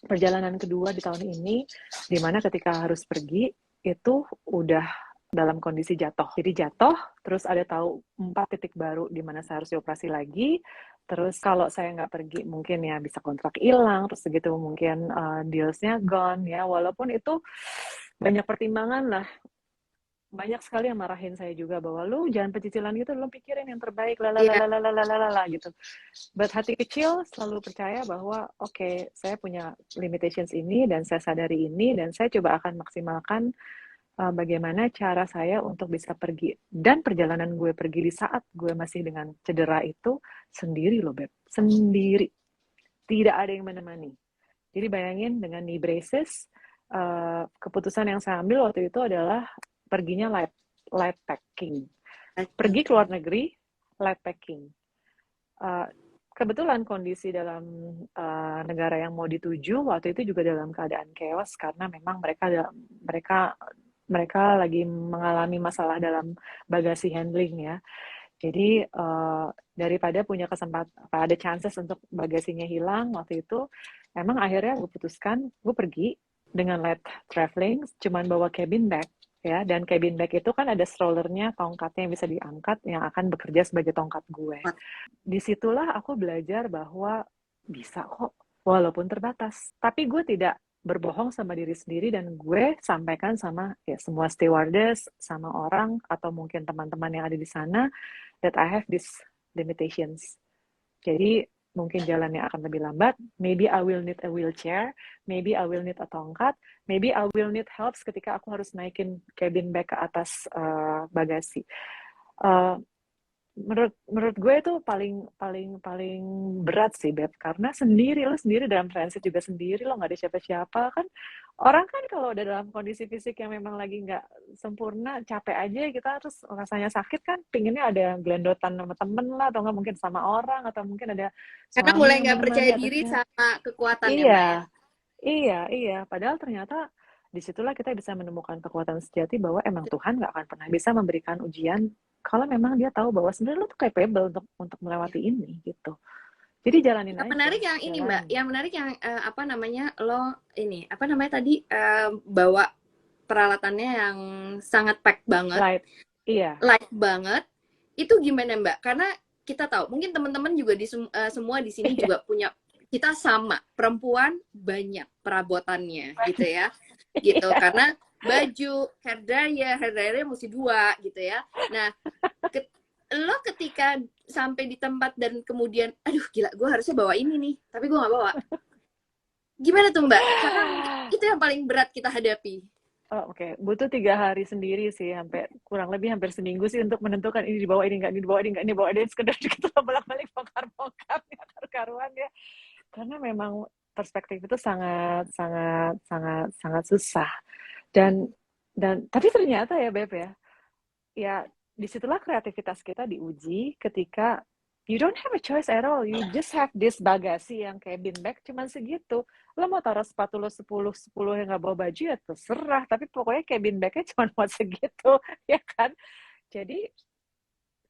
perjalanan kedua di tahun ini, di mana ketika harus pergi itu udah dalam kondisi jatuh. Jadi jatuh, terus ada tahu 4 titik baru di mana saya harus dioperasi lagi. Terus kalau saya nggak pergi mungkin ya bisa kontrak hilang, terus segitu mungkin dealsnya gone ya. Walaupun itu banyak pertimbangan lah, banyak sekali yang marahin saya juga bahwa lu jangan pecicilan gitu, lu pikirin yang terbaik, Iya, lalalalalalalalala gitu. But hati kecil selalu percaya bahwa oke, saya punya limitations ini dan saya sadari ini dan saya coba akan maksimalkan bagaimana cara saya untuk bisa pergi. Dan perjalanan gue pergi di saat gue masih dengan cedera itu sendiri loh Beb, sendiri. Tidak ada yang menemani. Jadi bayangin dengan knee braces, keputusan yang saya ambil waktu itu adalah perginya light packing. Pergi ke luar negeri, light packing. Uh, Kebetulan kondisi dalam negara yang mau dituju waktu itu juga dalam keadaan chaos karena memang mereka mereka lagi mengalami masalah dalam bagasi handling ya. Jadi daripada punya kesempatan ada chances untuk bagasinya hilang waktu itu, emang akhirnya gue putuskan gue pergi dengan light traveling, cuman bawa cabin bag ya, dan cabin bag itu kan ada strollernya, tongkatnya yang bisa diangkat yang akan bekerja sebagai tongkat gue. Disitulah aku belajar bahwa bisa kok walaupun terbatas, tapi gue tidak berbohong sama diri sendiri dan gue sampaikan sama ya semua stewardess, sama orang atau mungkin teman-teman yang ada di sana that I have these limitations. Jadi mungkin jalannya akan lebih lambat, maybe I will need a wheelchair, maybe I will need a tongkat, maybe I will need helps ketika aku harus naikin cabin bag ke atas bagasi. Uh, menurut gue itu paling berat sih Beb, karena lo sendiri dalam transit juga sendiri, lo nggak ada siapa-siapa kan. Orang kan kalau udah dalam kondisi fisik yang memang lagi nggak sempurna, capek aja kita, terus rasanya sakit kan, pinginnya ada gelendotan sama temen lah, atau nggak mungkin sama orang, atau mungkin ada karena suami mulai yang nggak percaya menemani atau diri siapa. sama kekuatan ya Mbak ya. Iya, iya, padahal ternyata disitulah kita bisa menemukan kekuatan sejati bahwa emang Tuhan nggak akan pernah bisa memberikan ujian kalau memang dia tahu bahwa sebenarnya lo tuh capable untuk melewati ini gitu. Jadi jalanin Yang aja, menarik yang ini Mbak, jalanin. yang menarik yang apa namanya, lo ini apa namanya tadi, bawa peralatannya yang sangat pack banget, Light, iya, light banget. Itu gimana Mbak? Karena kita tahu mungkin teman-teman juga semua di sini iya, juga punya, kita sama perempuan banyak perabotannya gitu ya, gitu iya. karena baju hair dryer mesti 2 gitu ya. Nah, lo ketika sampai di tempat dan kemudian aduh gila gue harusnya bawa ini nih tapi gue nggak bawa, gimana tuh Mbak? Karena mungkin itu yang paling berat kita hadapi. Oh, oke. Butuh 3 hari sendiri sih, sampai kurang lebih hampir seminggu sih untuk menentukan ini dibawa, ini enggak, ini dibawa, ini enggak, ini bawa, ini sekedar gitu bolak-balik bongkar-bongkar ya, karuan ya. Karena memang perspektif itu sangat sangat sangat sangat susah. Dan tapi ternyata ya Beb ya disitulah kreativitas kita diuji ketika you don't have a choice at all, you just have this bagasi yang cabin bag cuman segitu. Lo mau taruh sepatu lo 10 yang nggak bawa baju ya terserah, tapi pokoknya cabin bagnya cuma buat segitu ya kan. Jadi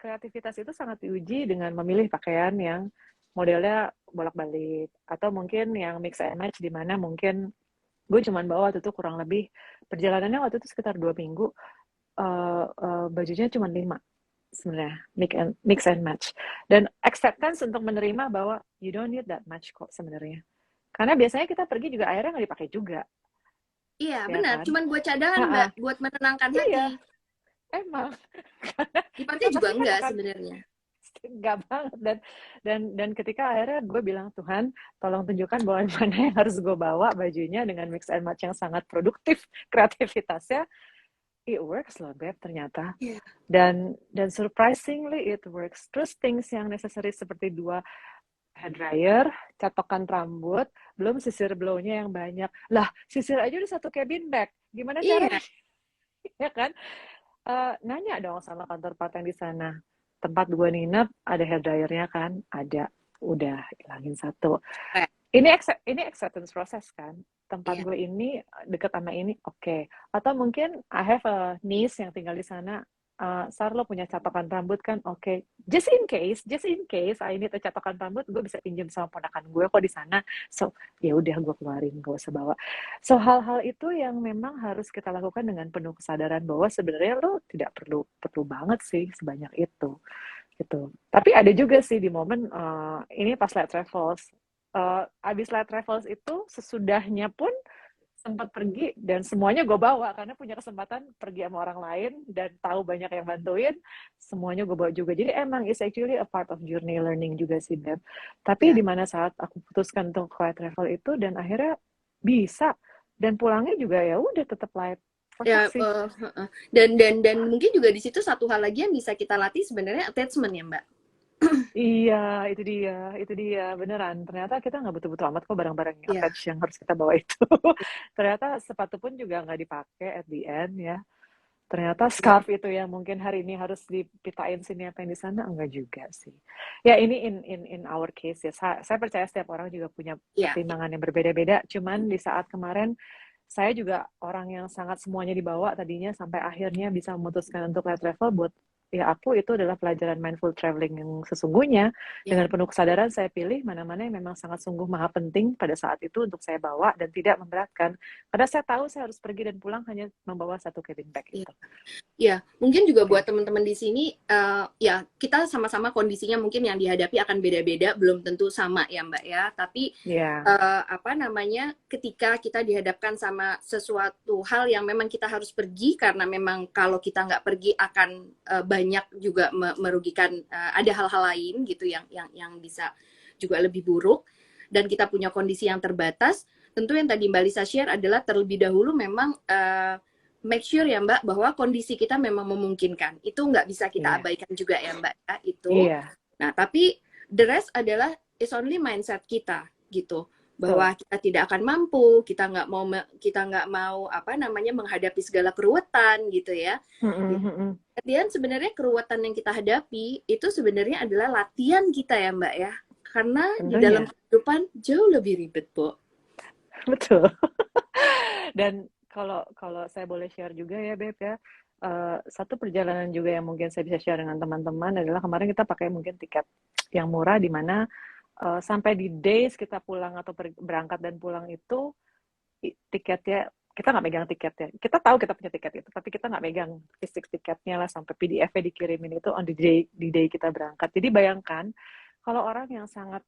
kreativitas itu sangat diuji dengan memilih pakaian yang modelnya bolak-balik, atau mungkin yang mix and match, di mana mungkin gue cuman bawa waktu itu kurang lebih, perjalanannya waktu itu sekitar 2 minggu, bajunya cuma 5 sebenarnya, mix and match, dan acceptance untuk menerima bahwa you don't need that much kok sebenarnya, karena biasanya kita pergi juga akhirnya nggak dipakai juga. Iya, Ya benar. kan? Cuman buat cadangan, Mbak, buat menenangkan Iya, hati. emang. Dipakai Kita juga pasti kan enggak akan sebenarnya. enggak banget, dan ketika akhirnya gue bilang, Tuhan, tolong tunjukkan bahwa mana yang harus gue bawa bajunya dengan mix and match yang sangat produktif kreativitasnya. It works loh, Beb, ternyata. Yeah. Dan surprisingly it works. Terus things yang necessary seperti 2 hair dryer, catokan rambut, belum sisir blow-nya yang banyak. Lah, sisir aja udah 1 cabin bag. Gimana caranya? Ya kan? Nanya dong sama kantor part yang di sana. Tempat gue nginep ada hair dryer-nya kan? Ada. Udah, hilangin 1. Ini acceptance proses kan? Tempat gue ini deket sama ini, oke. Atau mungkin I have a niece yang tinggal di sana. Sar, lo punya catokan rambut kan? Oke. Just in case I need catokan rambut, gue bisa pinjam sama ponakan gue kok di sana. So, ya udah gue keluarin, gak usah bawa. So, hal-hal itu yang memang harus kita lakukan dengan penuh kesadaran bahwa sebenarnya lo tidak perlu banget sih sebanyak itu. Gitu. Tapi ada juga sih di momen ini pas Light Travels. Abis Light Travels itu sesudahnya pun sempat pergi dan semuanya gue bawa karena punya kesempatan pergi sama orang lain dan tahu banyak yang bantuin, semuanya gue bawa juga. Jadi emang it's actually a part of journey learning juga sih, Beb. Tapi di mana saat aku putuskan untuk quiet travel itu dan akhirnya bisa, dan pulangnya juga ya udah tetap light. Ya, dan mungkin juga di situ satu hal lagi yang bisa kita latih sebenarnya attachment ya, Mbak. Iya, itu dia, beneran. Ternyata kita nggak butuh-butuh amat kok barang-barang yang attach yang harus kita bawa itu. Ternyata sepatu pun juga nggak dipakai at the end ya. Ternyata scarf itu yang mungkin hari ini harus dipitain sini apa yang di sana, enggak juga sih. Ya ini in our case ya. Saya percaya setiap orang juga punya pertimbangan yang berbeda-beda. Cuman di saat kemarin saya juga orang yang sangat semuanya dibawa tadinya, sampai akhirnya bisa memutuskan untuk light travel buat ya aku itu adalah pelajaran mindful traveling yang sesungguhnya. Dengan penuh kesadaran saya pilih mana-mana yang memang sangat sungguh maha penting pada saat itu untuk saya bawa dan tidak memberatkan. Karena saya tahu saya harus pergi dan pulang hanya membawa 1 cabin bag itu. Ya, mungkin juga buat teman-teman di sini, ya kita sama-sama kondisinya mungkin yang dihadapi akan beda-beda, belum tentu sama ya Mbak ya. Tapi ketika kita dihadapkan sama sesuatu hal yang memang kita harus pergi, karena memang kalau kita nggak pergi akan banyak juga merugikan, ada hal-hal lain gitu yang bisa juga lebih buruk, dan kita punya kondisi yang terbatas. Tentu yang tadi Mbak Lisa share adalah terlebih dahulu memang make sure ya Mbak bahwa kondisi kita memang memungkinkan. Itu nggak bisa kita abaikan juga ya Mbak ya, itu. Nah, tapi the rest adalah is only mindset kita gitu. Bahwa kita tidak akan mampu, kita nggak mau menghadapi segala keruwetan gitu ya. Kemudian sebenarnya keruwetan yang kita hadapi itu sebenarnya adalah latihan kita ya Mbak ya. Karena di dalam kehidupan jauh lebih ribet, Bu. Betul. Dan kalau saya boleh share juga ya, Beb ya, satu perjalanan juga yang mungkin saya bisa share dengan teman-teman adalah kemarin kita pakai mungkin tiket yang murah, di mana sampai di days kita pulang atau berangkat dan pulang itu tiketnya, kita nggak megang tiketnya. Kita tahu kita punya tiket itu, tapi kita nggak megang fisik tiketnya lah, sampai PDF-nya dikirimin itu on the day kita berangkat. Jadi bayangkan kalau orang yang sangat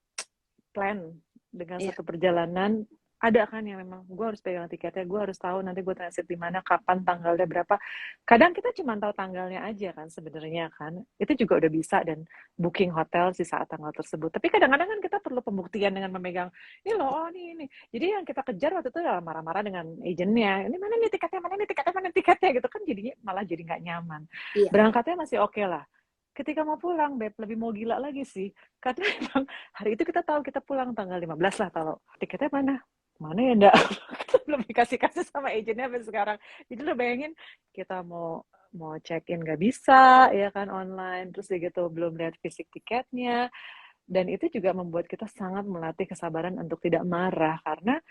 plan dengan satu perjalanan, ada kan yang memang gue harus pegang tiketnya, gue harus tahu nanti gue transit di mana, kapan, tanggalnya berapa. Kadang kita cuma tahu tanggalnya aja kan sebenarnya kan, itu juga udah bisa, dan booking hotel di saat tanggal tersebut. Tapi kadang-kadang kan kita perlu pembuktian dengan memegang ini loh, ini. Jadi yang kita kejar waktu itu adalah marah-marah dengan agentnya, ini mana nih tiketnya, mana nih tiketnya gitu kan, jadinya malah jadi nggak nyaman. Berangkatnya masih oke lah. Ketika mau pulang, Beb, lebih mau gila lagi sih. Karena memang hari itu kita tahu kita pulang tanggal 15 lah, tahu tiketnya mana ya enggak. Kita belum dikasih sama agennya sampai sekarang. Jadi lo bayangin kita mau check in nggak bisa ya kan online, terus gitu belum lihat fisik tiketnya, dan itu juga membuat kita sangat melatih kesabaran untuk tidak marah, karena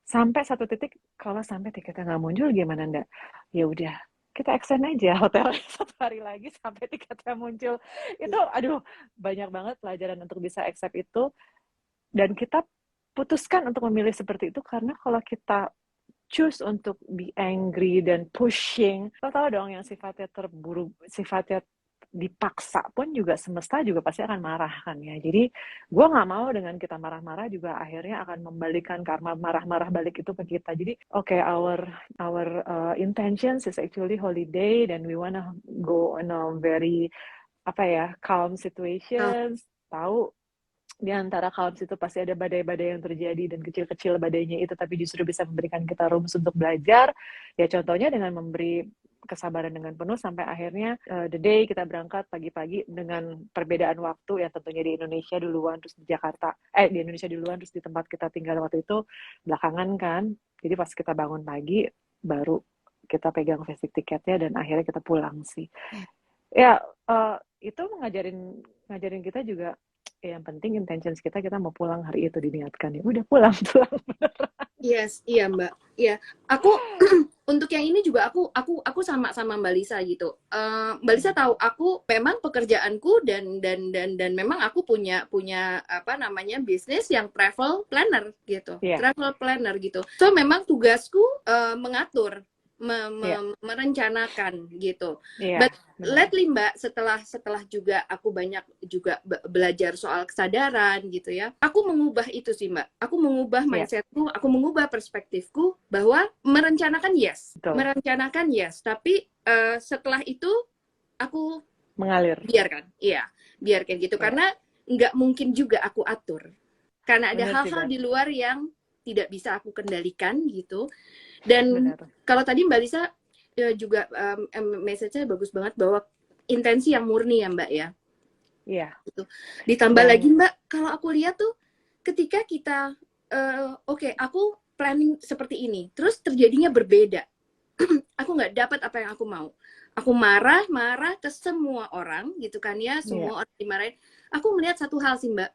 sampai satu titik kalau sampai tiketnya nggak muncul gimana enggak, ya udah kita extend aja hotelnya 1 hari lagi sampai tiketnya muncul. Itu aduh, banyak banget pelajaran untuk bisa accept itu, dan kita putuskan untuk memilih seperti itu karena kalau kita choose untuk be angry dan pushing, lo tau dong yang sifatnya terburu, sifatnya dipaksa pun juga semesta juga pasti akan marah kan ya. Jadi gue nggak mau dengan kita marah-marah juga akhirnya akan membalikan karma marah-marah balik itu ke kita. Jadi our intentions is actually holiday, dan we wanna go in a very calm situations. Tahu di antara calms itu pasti ada badai-badai yang terjadi, dan kecil-kecil badainya itu tapi justru bisa memberikan kita rooms untuk belajar. Ya contohnya dengan memberi kesabaran dengan penuh sampai akhirnya the day kita berangkat pagi-pagi dengan perbedaan waktu yang tentunya di Indonesia duluan terus di Jakarta, di Indonesia duluan terus di tempat kita tinggal waktu itu belakangan kan. Jadi pas kita bangun pagi baru kita pegang fisik tiketnya dan akhirnya kita pulang sih. Ya itu ngajarin kita juga yang penting intentions kita mau pulang hari itu, diniatkan ya udah pulang beneran. Yes, iya Mbak. Iya, aku untuk yang ini juga aku sama Mbak Lisa gitu. Mbak Lisa tahu aku memang pekerjaanku dan memang aku punya apa namanya bisnis yang travel planner gitu, travel planner gitu. So memang tugasku mengatur, merencanakan gitu. But lately Mbak, setelah juga aku banyak juga belajar soal kesadaran gitu ya, aku mengubah itu sih Mbak. Aku mengubah mindsetku, aku mengubah perspektifku bahwa merencanakan yes, tapi setelah itu aku mengalir. Biarkan gitu, karena nggak mungkin juga aku atur, karena ada hal-hal di luar yang tidak bisa aku kendalikan gitu. Dan kalau tadi Mbak Lisa juga message-nya bagus banget bahwa intensi yang murni ya Mbak ya. Iya. Gitu. Ditambah lagi Mbak, kalau aku lihat tuh ketika kita aku planning seperti ini, terus terjadinya berbeda, aku nggak dapat apa yang aku mau. Aku marah ke semua orang gitu kan ya, semua orang dimarahin. Aku melihat satu hal sih Mbak,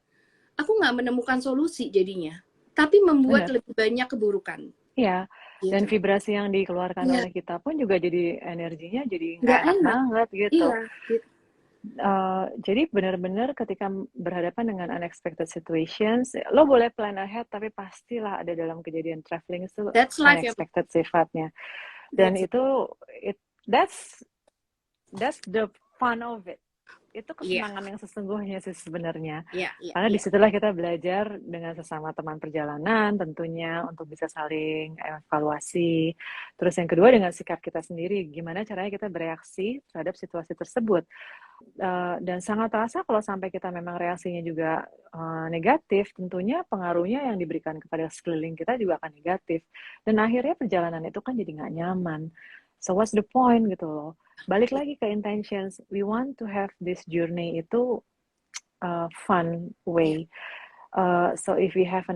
aku nggak menemukan solusi jadinya, tapi membuat lebih banyak keburukan. Iya. Dan vibrasi yang dikeluarkan oleh kita pun juga jadi energinya jadi nggak enak banget gitu. Iya, gitu. Jadi benar-benar ketika berhadapan dengan unexpected situations, lo boleh plan ahead tapi pastilah ada dalam kejadian traveling itu unexpected sifatnya. Dan that's the fun of it. Itu kesenangan yang sesungguhnya sih sebenarnya. Karena disitulah kita belajar dengan sesama teman perjalanan tentunya untuk bisa saling evaluasi. Terus yang kedua dengan sikap kita sendiri, gimana caranya kita bereaksi terhadap situasi tersebut. Dan sangat terasa kalau sampai kita memang reaksinya juga negatif, tentunya pengaruhnya yang diberikan kepada sekeliling kita juga akan negatif. Dan akhirnya perjalanan itu kan jadi nggak nyaman. So what's the point gitu loh. Balik lagi ke intentions, we want to have this journey itu fun way. So if we have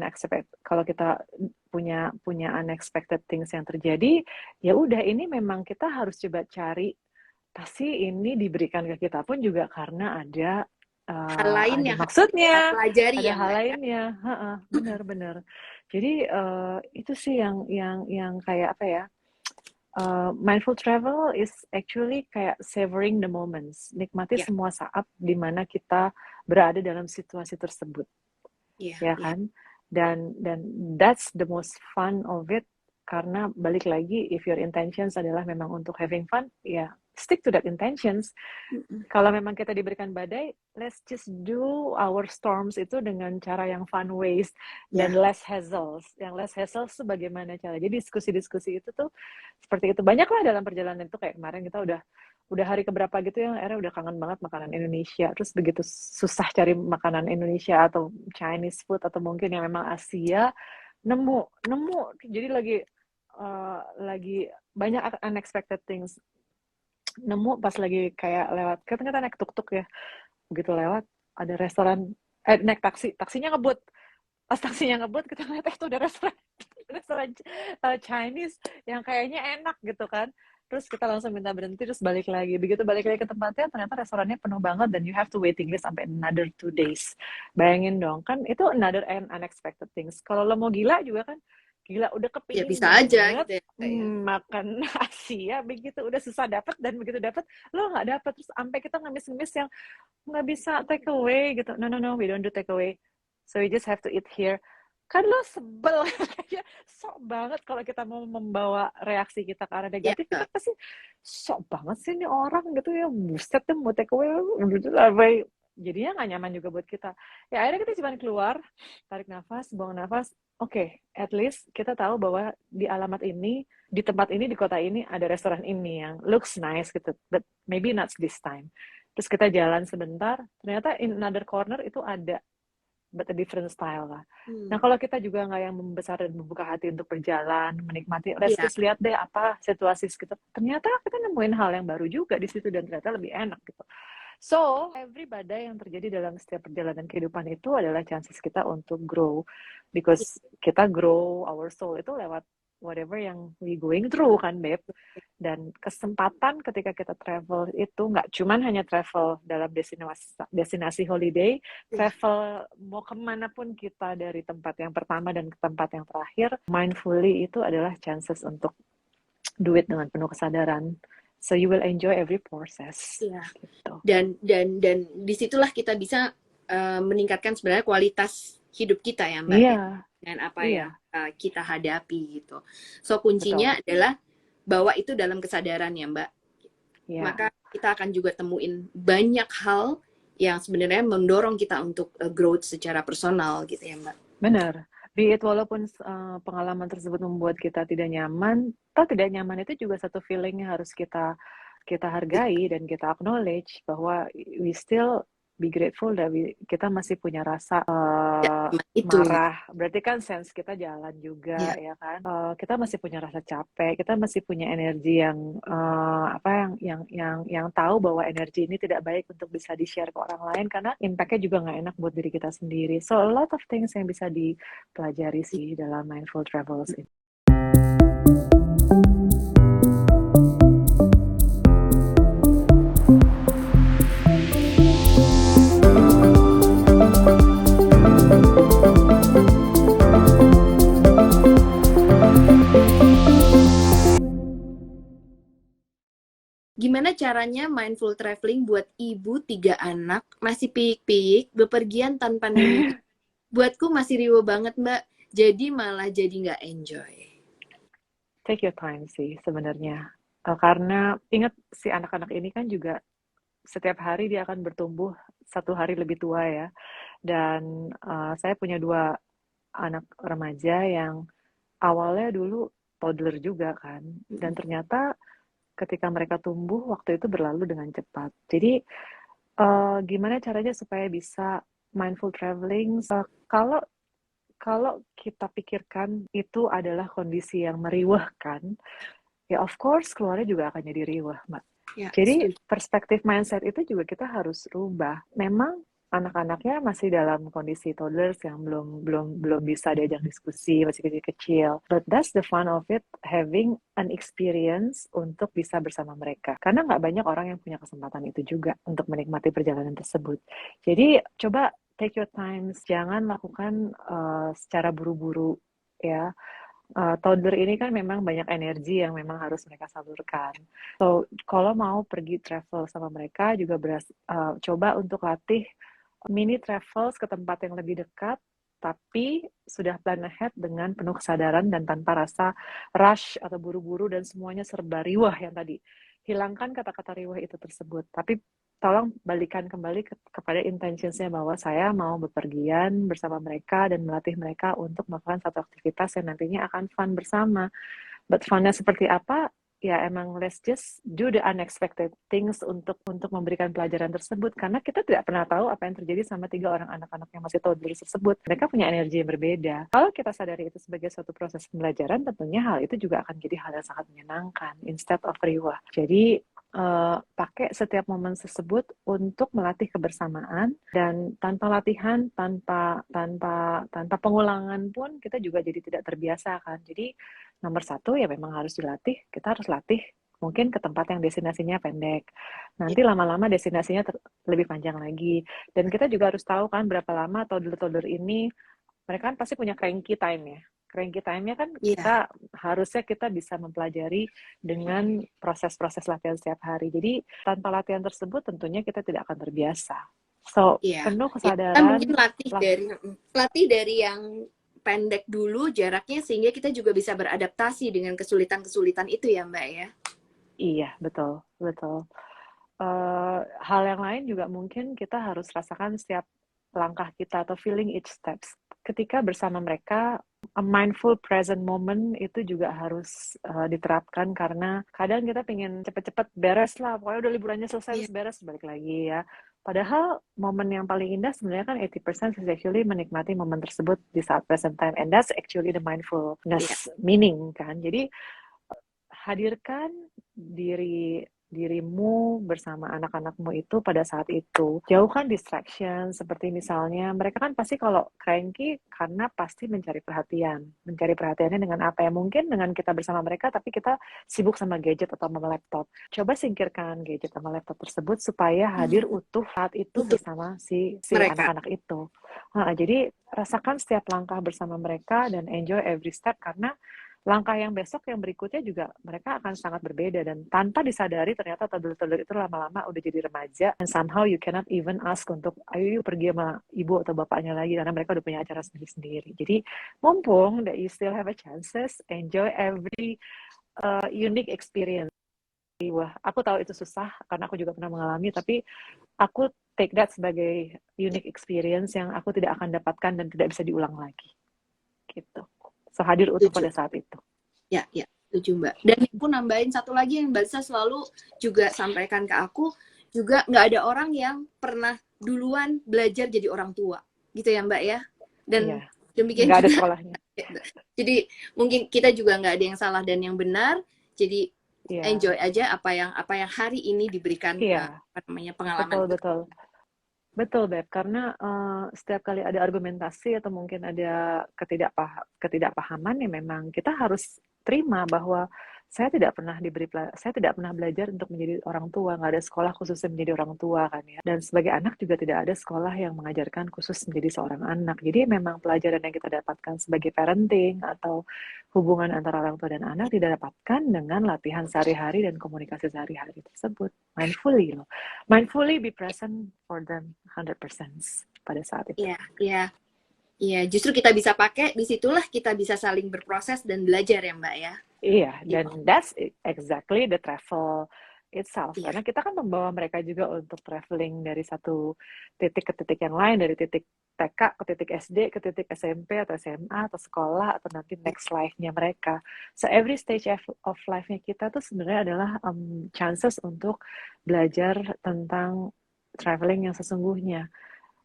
kalau kita punya unexpected things yang terjadi, ya udah ini memang kita harus coba cari, pasti ini diberikan ke kita pun juga karena ada hal lain yang maksudnya, pelajari ada hal lainnya, benar. Jadi itu sih yang kayak apa ya? Mindful travel is actually kayak savoring the moments, nikmati semua saat di mana kita berada dalam situasi tersebut, ya kan? Dan that's the most fun of it, karena balik lagi, if your intentions adalah memang untuk having fun, ya stick to that intentions. Kalau memang kita diberikan badai, let's just do our storms itu dengan cara yang fun ways dan less hassles. Yang less hassles itu bagaimana cara? Jadi diskusi-diskusi itu tuh seperti itu. Banyak lah dalam perjalanan itu, kayak kemarin kita udah hari keberapa gitu yang akhirnya udah kangen banget makanan Indonesia. Terus begitu susah cari makanan Indonesia atau Chinese food atau mungkin yang memang Asia, nemu. Jadi lagi banyak unexpected things. Nemu pas lagi kayak lewat, kita naik tuk-tuk ya, begitu lewat ada restoran, naik taksinya ngebut, pas taksinya ngebut kita ngeliat itu ada restoran Chinese yang kayaknya enak gitu kan, terus kita langsung minta berhenti, terus balik lagi. Begitu balik lagi ke tempatnya, ternyata restorannya penuh banget dan you have to waiting list sampai another 2 days. Bayangin dong, kan itu another unexpected things. Kalau lo mau gila juga kan, gila udah Ya kepingin bisa aja banget gitu ya. makan Asia, begitu udah susah dapat dan begitu dapat lo nggak dapat, terus sampai kita ngemis-ngemis yang nggak bisa take away gitu. No no no, we don't do take away, so we just have to eat here. Kan lo sebel ya, sok banget kalau kita mau membawa reaksi kita ke arah Ya, negatif, kita pasti sok banget sih ini orang gitu ya, buset deh mau take away, jadinya nggak nyaman juga buat kita. Ya akhirnya kita cuma keluar, tarik nafas, buang nafas. Oke, at least kita tahu bahwa di alamat ini, di tempat ini, di kota ini ada restoran ini yang looks nice gitu, but maybe not this time. Terus kita jalan sebentar, ternyata in another corner itu ada, but a different style lah. Nah kalau kita juga nggak yang membesar dan membuka hati untuk berjalan, menikmati, let's Iya. just lihat deh apa situasi sekitar. Ternyata kita nemuin hal yang baru juga di situ dan ternyata lebih enak gitu. So, every badai yang terjadi dalam setiap perjalanan kehidupan itu adalah chances kita untuk grow. Because kita grow our soul itu lewat whatever yang we going through kan, Beb. Dan kesempatan ketika kita travel itu nggak cuman hanya travel dalam destinasi holiday, travel mau kemana pun kita dari tempat yang pertama dan ke tempat yang terakhir, mindfully itu adalah chances untuk do it dengan penuh kesadaran. So you will enjoy every process. Iya. Gitu. Dan disitulah kita bisa meningkatkan sebenarnya kualitas hidup kita ya Mbak. Iya. Dengan apa yang kita hadapi gitu. So kuncinya Betul. adalah bawa itu dalam kesadaran ya Mbak. Iya. Maka kita akan juga temuin banyak hal yang sebenarnya mendorong kita untuk growth secara personal gitu ya Mbak. Benar. Be it walaupun pengalaman tersebut membuat kita tidak nyaman, atau tidak nyaman itu juga satu feeling yang harus kita hargai dan kita acknowledge bahwa we still be grateful that kita masih punya rasa itu marah. Berarti kan sense kita jalan juga ya kan. Kita masih punya rasa capek, kita masih punya energi yang yang tahu bahwa energi ini tidak baik untuk bisa di-share ke orang lain karena impact-nya juga nggak enak buat diri kita sendiri. So a lot of things yang bisa dipelajari sih dalam mindful travels ini. Gimana caranya mindful traveling buat ibu 3 anak masih pik-pik bepergian tanpa nemu? Buatku masih riuh banget Mbak, jadi malah jadi nggak enjoy. Take your time sih sebenarnya, karena ingat si anak-anak ini kan juga setiap hari dia akan bertumbuh 1 hari lebih tua ya, dan saya punya 2 anak remaja yang awalnya dulu toddler juga kan, dan ternyata ketika mereka tumbuh, waktu itu berlalu dengan cepat. Jadi, gimana caranya supaya bisa mindful traveling, kalau kita pikirkan itu adalah kondisi yang meriwahkan, ya of course keluarnya juga akan jadi riwah, Mbak. Ya, Jadi perspektif mindset itu juga kita harus rubah. Memang anak-anaknya masih dalam kondisi toddlers yang belum bisa diajak diskusi, masih kecil-kecil. But that's the fun of it, having an experience untuk bisa bersama mereka. Karena nggak banyak orang yang punya kesempatan itu juga untuk menikmati perjalanan tersebut. Jadi coba take your time, jangan lakukan secara buru-buru ya. Toddler ini kan memang banyak energi yang memang harus mereka salurkan. So, kalau mau pergi travel sama mereka juga coba untuk latih mini travels ke tempat yang lebih dekat, tapi sudah plan ahead dengan penuh kesadaran dan tanpa rasa rush atau buru-buru dan semuanya serba riwah yang tadi. Hilangkan kata-kata riwah itu tersebut, tapi tolong balikan kembali kepada intentions-nya bahwa saya mau bepergian bersama mereka dan melatih mereka untuk melakukan satu aktivitas yang nantinya akan fun bersama. But fun-nya seperti apa? Ya emang let's just do the unexpected things untuk memberikan pelajaran tersebut, karena kita tidak pernah tahu apa yang terjadi sama 3 orang anak-anak yang masih toddler tersebut. Mereka punya energi yang berbeda. Kalau kita sadari itu sebagai suatu proses pembelajaran, tentunya hal itu juga akan jadi hal yang sangat menyenangkan instead of riwah. Jadi pakai setiap momen tersebut untuk melatih kebersamaan, dan tanpa latihan, tanpa pengulangan pun kita juga jadi tidak terbiasa kan. Jadi nomor 1 ya memang harus dilatih. Kita harus latih mungkin ke tempat yang destinasinya pendek. Nanti lama-lama destinasinya lebih panjang lagi. Dan kita juga harus tahu kan berapa lama toddler-toddler ini, mereka kan pasti punya cranky time ya. cranky time-nya kan Iya. harusnya kita bisa mempelajari dengan proses-proses latihan setiap hari. Jadi tanpa latihan tersebut tentunya kita tidak akan terbiasa. So, Iya. penuh Ya, kita mungkin kesadaran lah. latih dari yang pendek dulu jaraknya sehingga kita juga bisa beradaptasi dengan kesulitan-kesulitan itu ya, Mbak ya. Iya, betul, betul. Hal yang lain juga mungkin kita harus rasakan setiap langkah kita atau feeling each steps. Ketika bersama mereka, a mindful present moment itu juga harus diterapkan karena kadang kita pengen cepet-cepet beres lah, pokoknya udah liburannya selesai Iya. terus beres balik lagi ya. Padahal momen yang paling indah sebenarnya kan 80% is actually menikmati momen tersebut di saat present time, and that's actually the Iya. mindfulness meaning kan. Jadi hadirkan dirimu bersama anak-anakmu itu pada saat itu. Jauhkan distraction, seperti misalnya mereka kan pasti kalau cranky karena pasti mencari perhatian. Mencari perhatiannya dengan apa ya? Mungkin dengan kita bersama mereka tapi kita sibuk sama gadget atau sama laptop. Coba singkirkan gadget sama laptop tersebut supaya hadir utuh saat itu Untuk bersama si mereka. anak-anak itu. Jadi rasakan setiap langkah bersama mereka dan enjoy every step karena langkah yang besok yang berikutnya juga mereka akan sangat berbeda dan tanpa disadari ternyata toddler-toddler itu lama-lama udah jadi remaja and somehow you cannot even ask untuk ayo yuk pergi sama ibu atau bapaknya lagi karena mereka udah punya acara sendiri-sendiri. Jadi mumpung that you still have a chances, enjoy every unique experience. Wah, aku tahu itu susah karena aku juga pernah mengalami, tapi aku take that sebagai unique experience yang aku tidak akan dapatkan dan tidak bisa diulang lagi. Gitu. So, hadir utuh pada Setuju. saat itu. Ya, setuju Mbak. Dan aku nambahin satu lagi yang Mbak Lisa selalu juga sampaikan ke aku, juga nggak ada orang yang pernah duluan belajar jadi orang tua. Gitu ya Mbak ya. Dan Iya. demikian Nggak ada juga. sekolahnya. Jadi mungkin kita juga nggak ada yang salah dan yang benar. Jadi Iya. enjoy aja apa yang hari ini diberikan Iya. pengalaman itu. Betul, Beb. Karena setiap kali ada argumentasi atau mungkin ada ketidakpahaman ya memang kita harus terima bahwa saya tidak pernah belajar untuk menjadi orang tua, nggak ada sekolah khususnya menjadi orang tua kan ya. Dan sebagai anak juga tidak ada sekolah yang mengajarkan khusus menjadi seorang anak. Jadi memang pelajaran yang kita dapatkan sebagai parenting atau hubungan antara orang tua dan anak tidak dapatkan dengan latihan sehari-hari dan komunikasi sehari-hari tersebut. Mindfully be present for them 100% pada saat itu. Iya, justru kita bisa pakai, disitulah kita bisa saling berproses dan belajar ya Mbak ya. Iya, dan that's exactly the travel itself. Iya. Karena kita kan membawa mereka juga untuk traveling dari satu titik ke titik yang lain, dari titik TK ke titik SD, ke titik SMP atau SMA atau sekolah atau nanti next life-nya mereka. So every stage of life-nya kita tuh sebenarnya adalah chances untuk belajar tentang traveling yang sesungguhnya.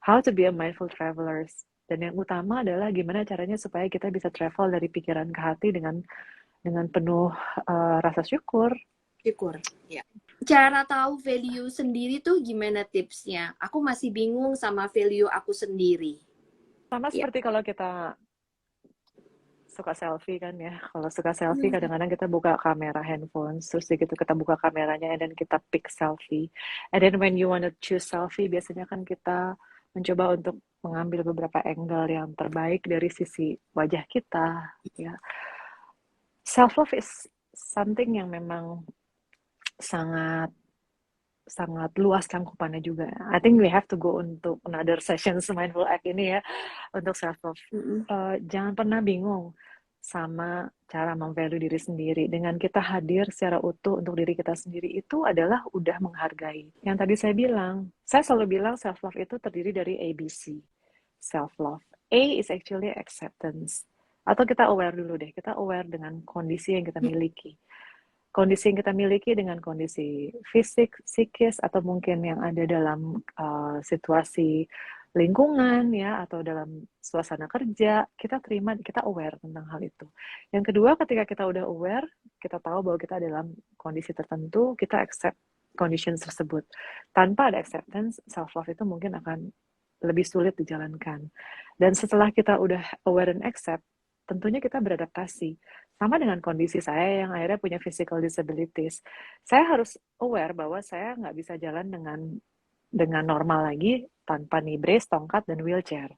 How to be a mindful travelers. Dan yang utama adalah gimana caranya supaya kita bisa travel dari pikiran ke hati dengan penuh rasa syukur. Ya. Cara tahu value sendiri tuh gimana tipsnya? Aku masih bingung sama value aku sendiri. Sama seperti kalau kita suka selfie kan ya. Kalau suka selfie kadang-kadang kita buka kamera handphone, terus gitu kita buka kameranya dan kita pick selfie. And then when you want to choose selfie, biasanya kan kita mencoba untuk mengambil beberapa angle yang terbaik dari sisi wajah kita ya. Self love is something yang memang sangat luas cangkupannya juga. I think we have to go untuk another session mindful act ini ya untuk self love. Jangan pernah bingung sama cara memvalue diri sendiri. Dengan kita hadir secara utuh untuk diri kita sendiri itu adalah udah menghargai. Yang tadi saya selalu bilang self love itu terdiri dari ABC. Self love. A is actually acceptance. Atau kita aware dulu deh, kita aware dengan kondisi yang kita miliki. Kondisi yang kita miliki dengan kondisi fisik, psikis, atau mungkin yang ada dalam situasi lingkungan ya, atau dalam suasana kerja, kita terima, kita aware tentang hal itu. Yang kedua, ketika kita udah aware, kita tahu bahwa kita dalam kondisi tertentu, kita accept conditions tersebut. Tanpa ada acceptance, self-love itu mungkin akan lebih sulit dijalankan. Dan setelah kita udah aware dan accept, tentunya kita beradaptasi. Sama dengan kondisi saya yang akhirnya punya physical disabilities. Saya harus aware bahwa saya nggak bisa jalan dengan normal lagi tanpa knee brace, tongkat, dan wheelchair.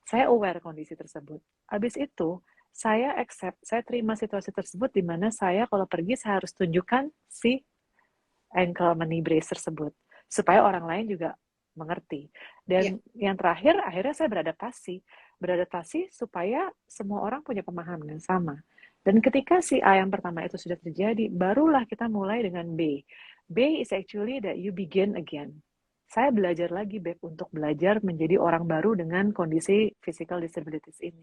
Saya aware kondisi tersebut. Habis itu, saya accept, saya terima situasi tersebut di mana saya kalau pergi saya harus tunjukkan si ankle money brace tersebut supaya orang lain juga mengerti. Dan yang terakhir akhirnya saya beradaptasi supaya semua orang punya pemahaman yang sama. Dan ketika si A yang pertama itu sudah terjadi, barulah kita mulai dengan B. B is actually that you begin again. Saya belajar lagi, Beb, untuk belajar menjadi orang baru dengan kondisi physical disabilities ini.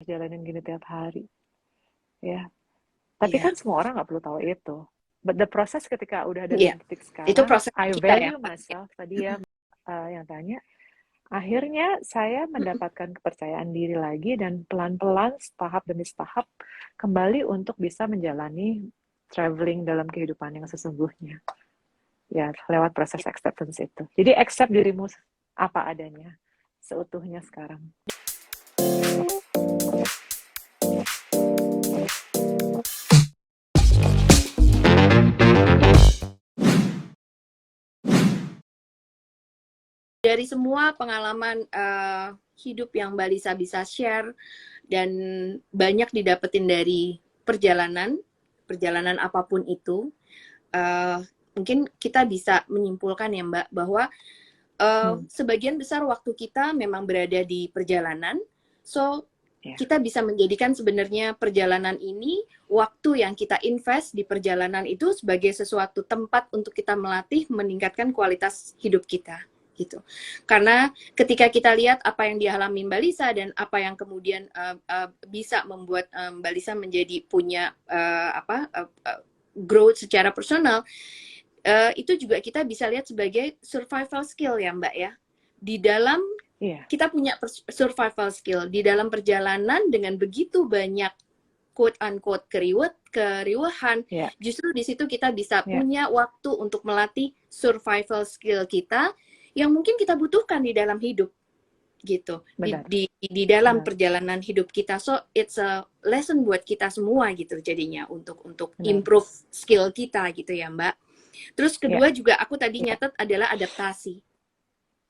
Jalanin gini tiap hari. Ya. Tapi kan semua orang nggak perlu tahu itu. But the process ketika udah ada di titik sekarang, itu proses I value myself. Tadi ya yang tanya, akhirnya saya mendapatkan kepercayaan diri lagi dan pelan-pelan, tahap demi tahap, kembali untuk bisa menjalani traveling dalam kehidupan yang sesungguhnya. Ya, lewat proses acceptance itu. Jadi accept dirimu apa adanya, seutuhnya sekarang. Dari semua pengalaman hidup yang Mbak Lisa bisa share dan banyak didapetin dari perjalanan apapun itu, mungkin kita bisa menyimpulkan ya Mbak bahwa sebagian besar waktu kita memang berada di perjalanan, so kita bisa menjadikan sebenarnya perjalanan ini, waktu yang kita invest di perjalanan itu sebagai sesuatu tempat untuk kita melatih, meningkatkan kualitas hidup kita. Gitu. Karena ketika kita lihat apa yang dialami Mbak Lisa dan apa yang kemudian bisa membuat Mbak Lisa menjadi punya growth secara personal, itu juga kita bisa lihat sebagai survival skill ya Mbak ya. Di dalam kita punya survival skill di dalam perjalanan dengan begitu banyak quote unquote keriuhan, justru di situ kita bisa punya waktu untuk melatih survival skill kita yang mungkin kita butuhkan di dalam hidup gitu, di dalam perjalanan hidup kita. So it's a lesson buat kita semua gitu jadinya untuk improve skill kita gitu ya Mbak. Terus kedua juga aku tadi nyatet adalah adaptasi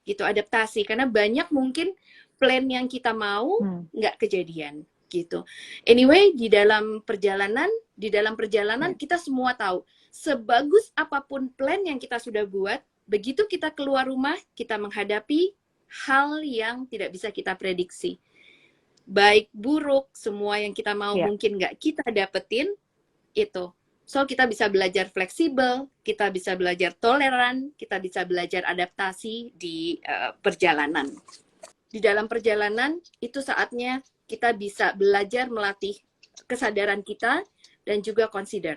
gitu, adaptasi karena banyak mungkin plan yang kita mau nggak kejadian gitu. Anyway, di dalam perjalanan kita semua tahu sebagus apapun plan yang kita sudah buat, begitu kita keluar rumah, kita menghadapi hal yang tidak bisa kita prediksi. Baik, buruk, semua yang kita mau mungkin nggak kita dapetin, itu. So, kita bisa belajar fleksibel, kita bisa belajar toleran, kita bisa belajar adaptasi di perjalanan. Di dalam perjalanan, itu saatnya kita bisa belajar melatih kesadaran kita dan juga consider.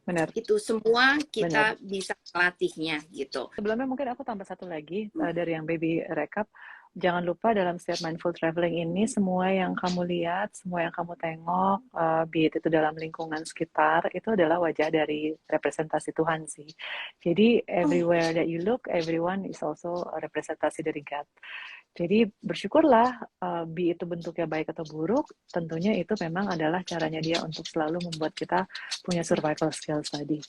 Benar. Itu semua kita bisa melatihnya gitu. Sebelumnya mungkin aku tambah satu lagi dari yang Baby rekap jangan lupa dalam setiap mindful traveling ini, semua yang kamu lihat, semua yang kamu tengok, be it itu dalam lingkungan sekitar, itu adalah wajah dari representasi Tuhan sih. Jadi everywhere that you look, everyone is also a representasi dari God. Jadi bersyukurlah, be itu bentuknya baik atau buruk, tentunya itu memang adalah caranya dia untuk selalu membuat kita punya survival skills tadi.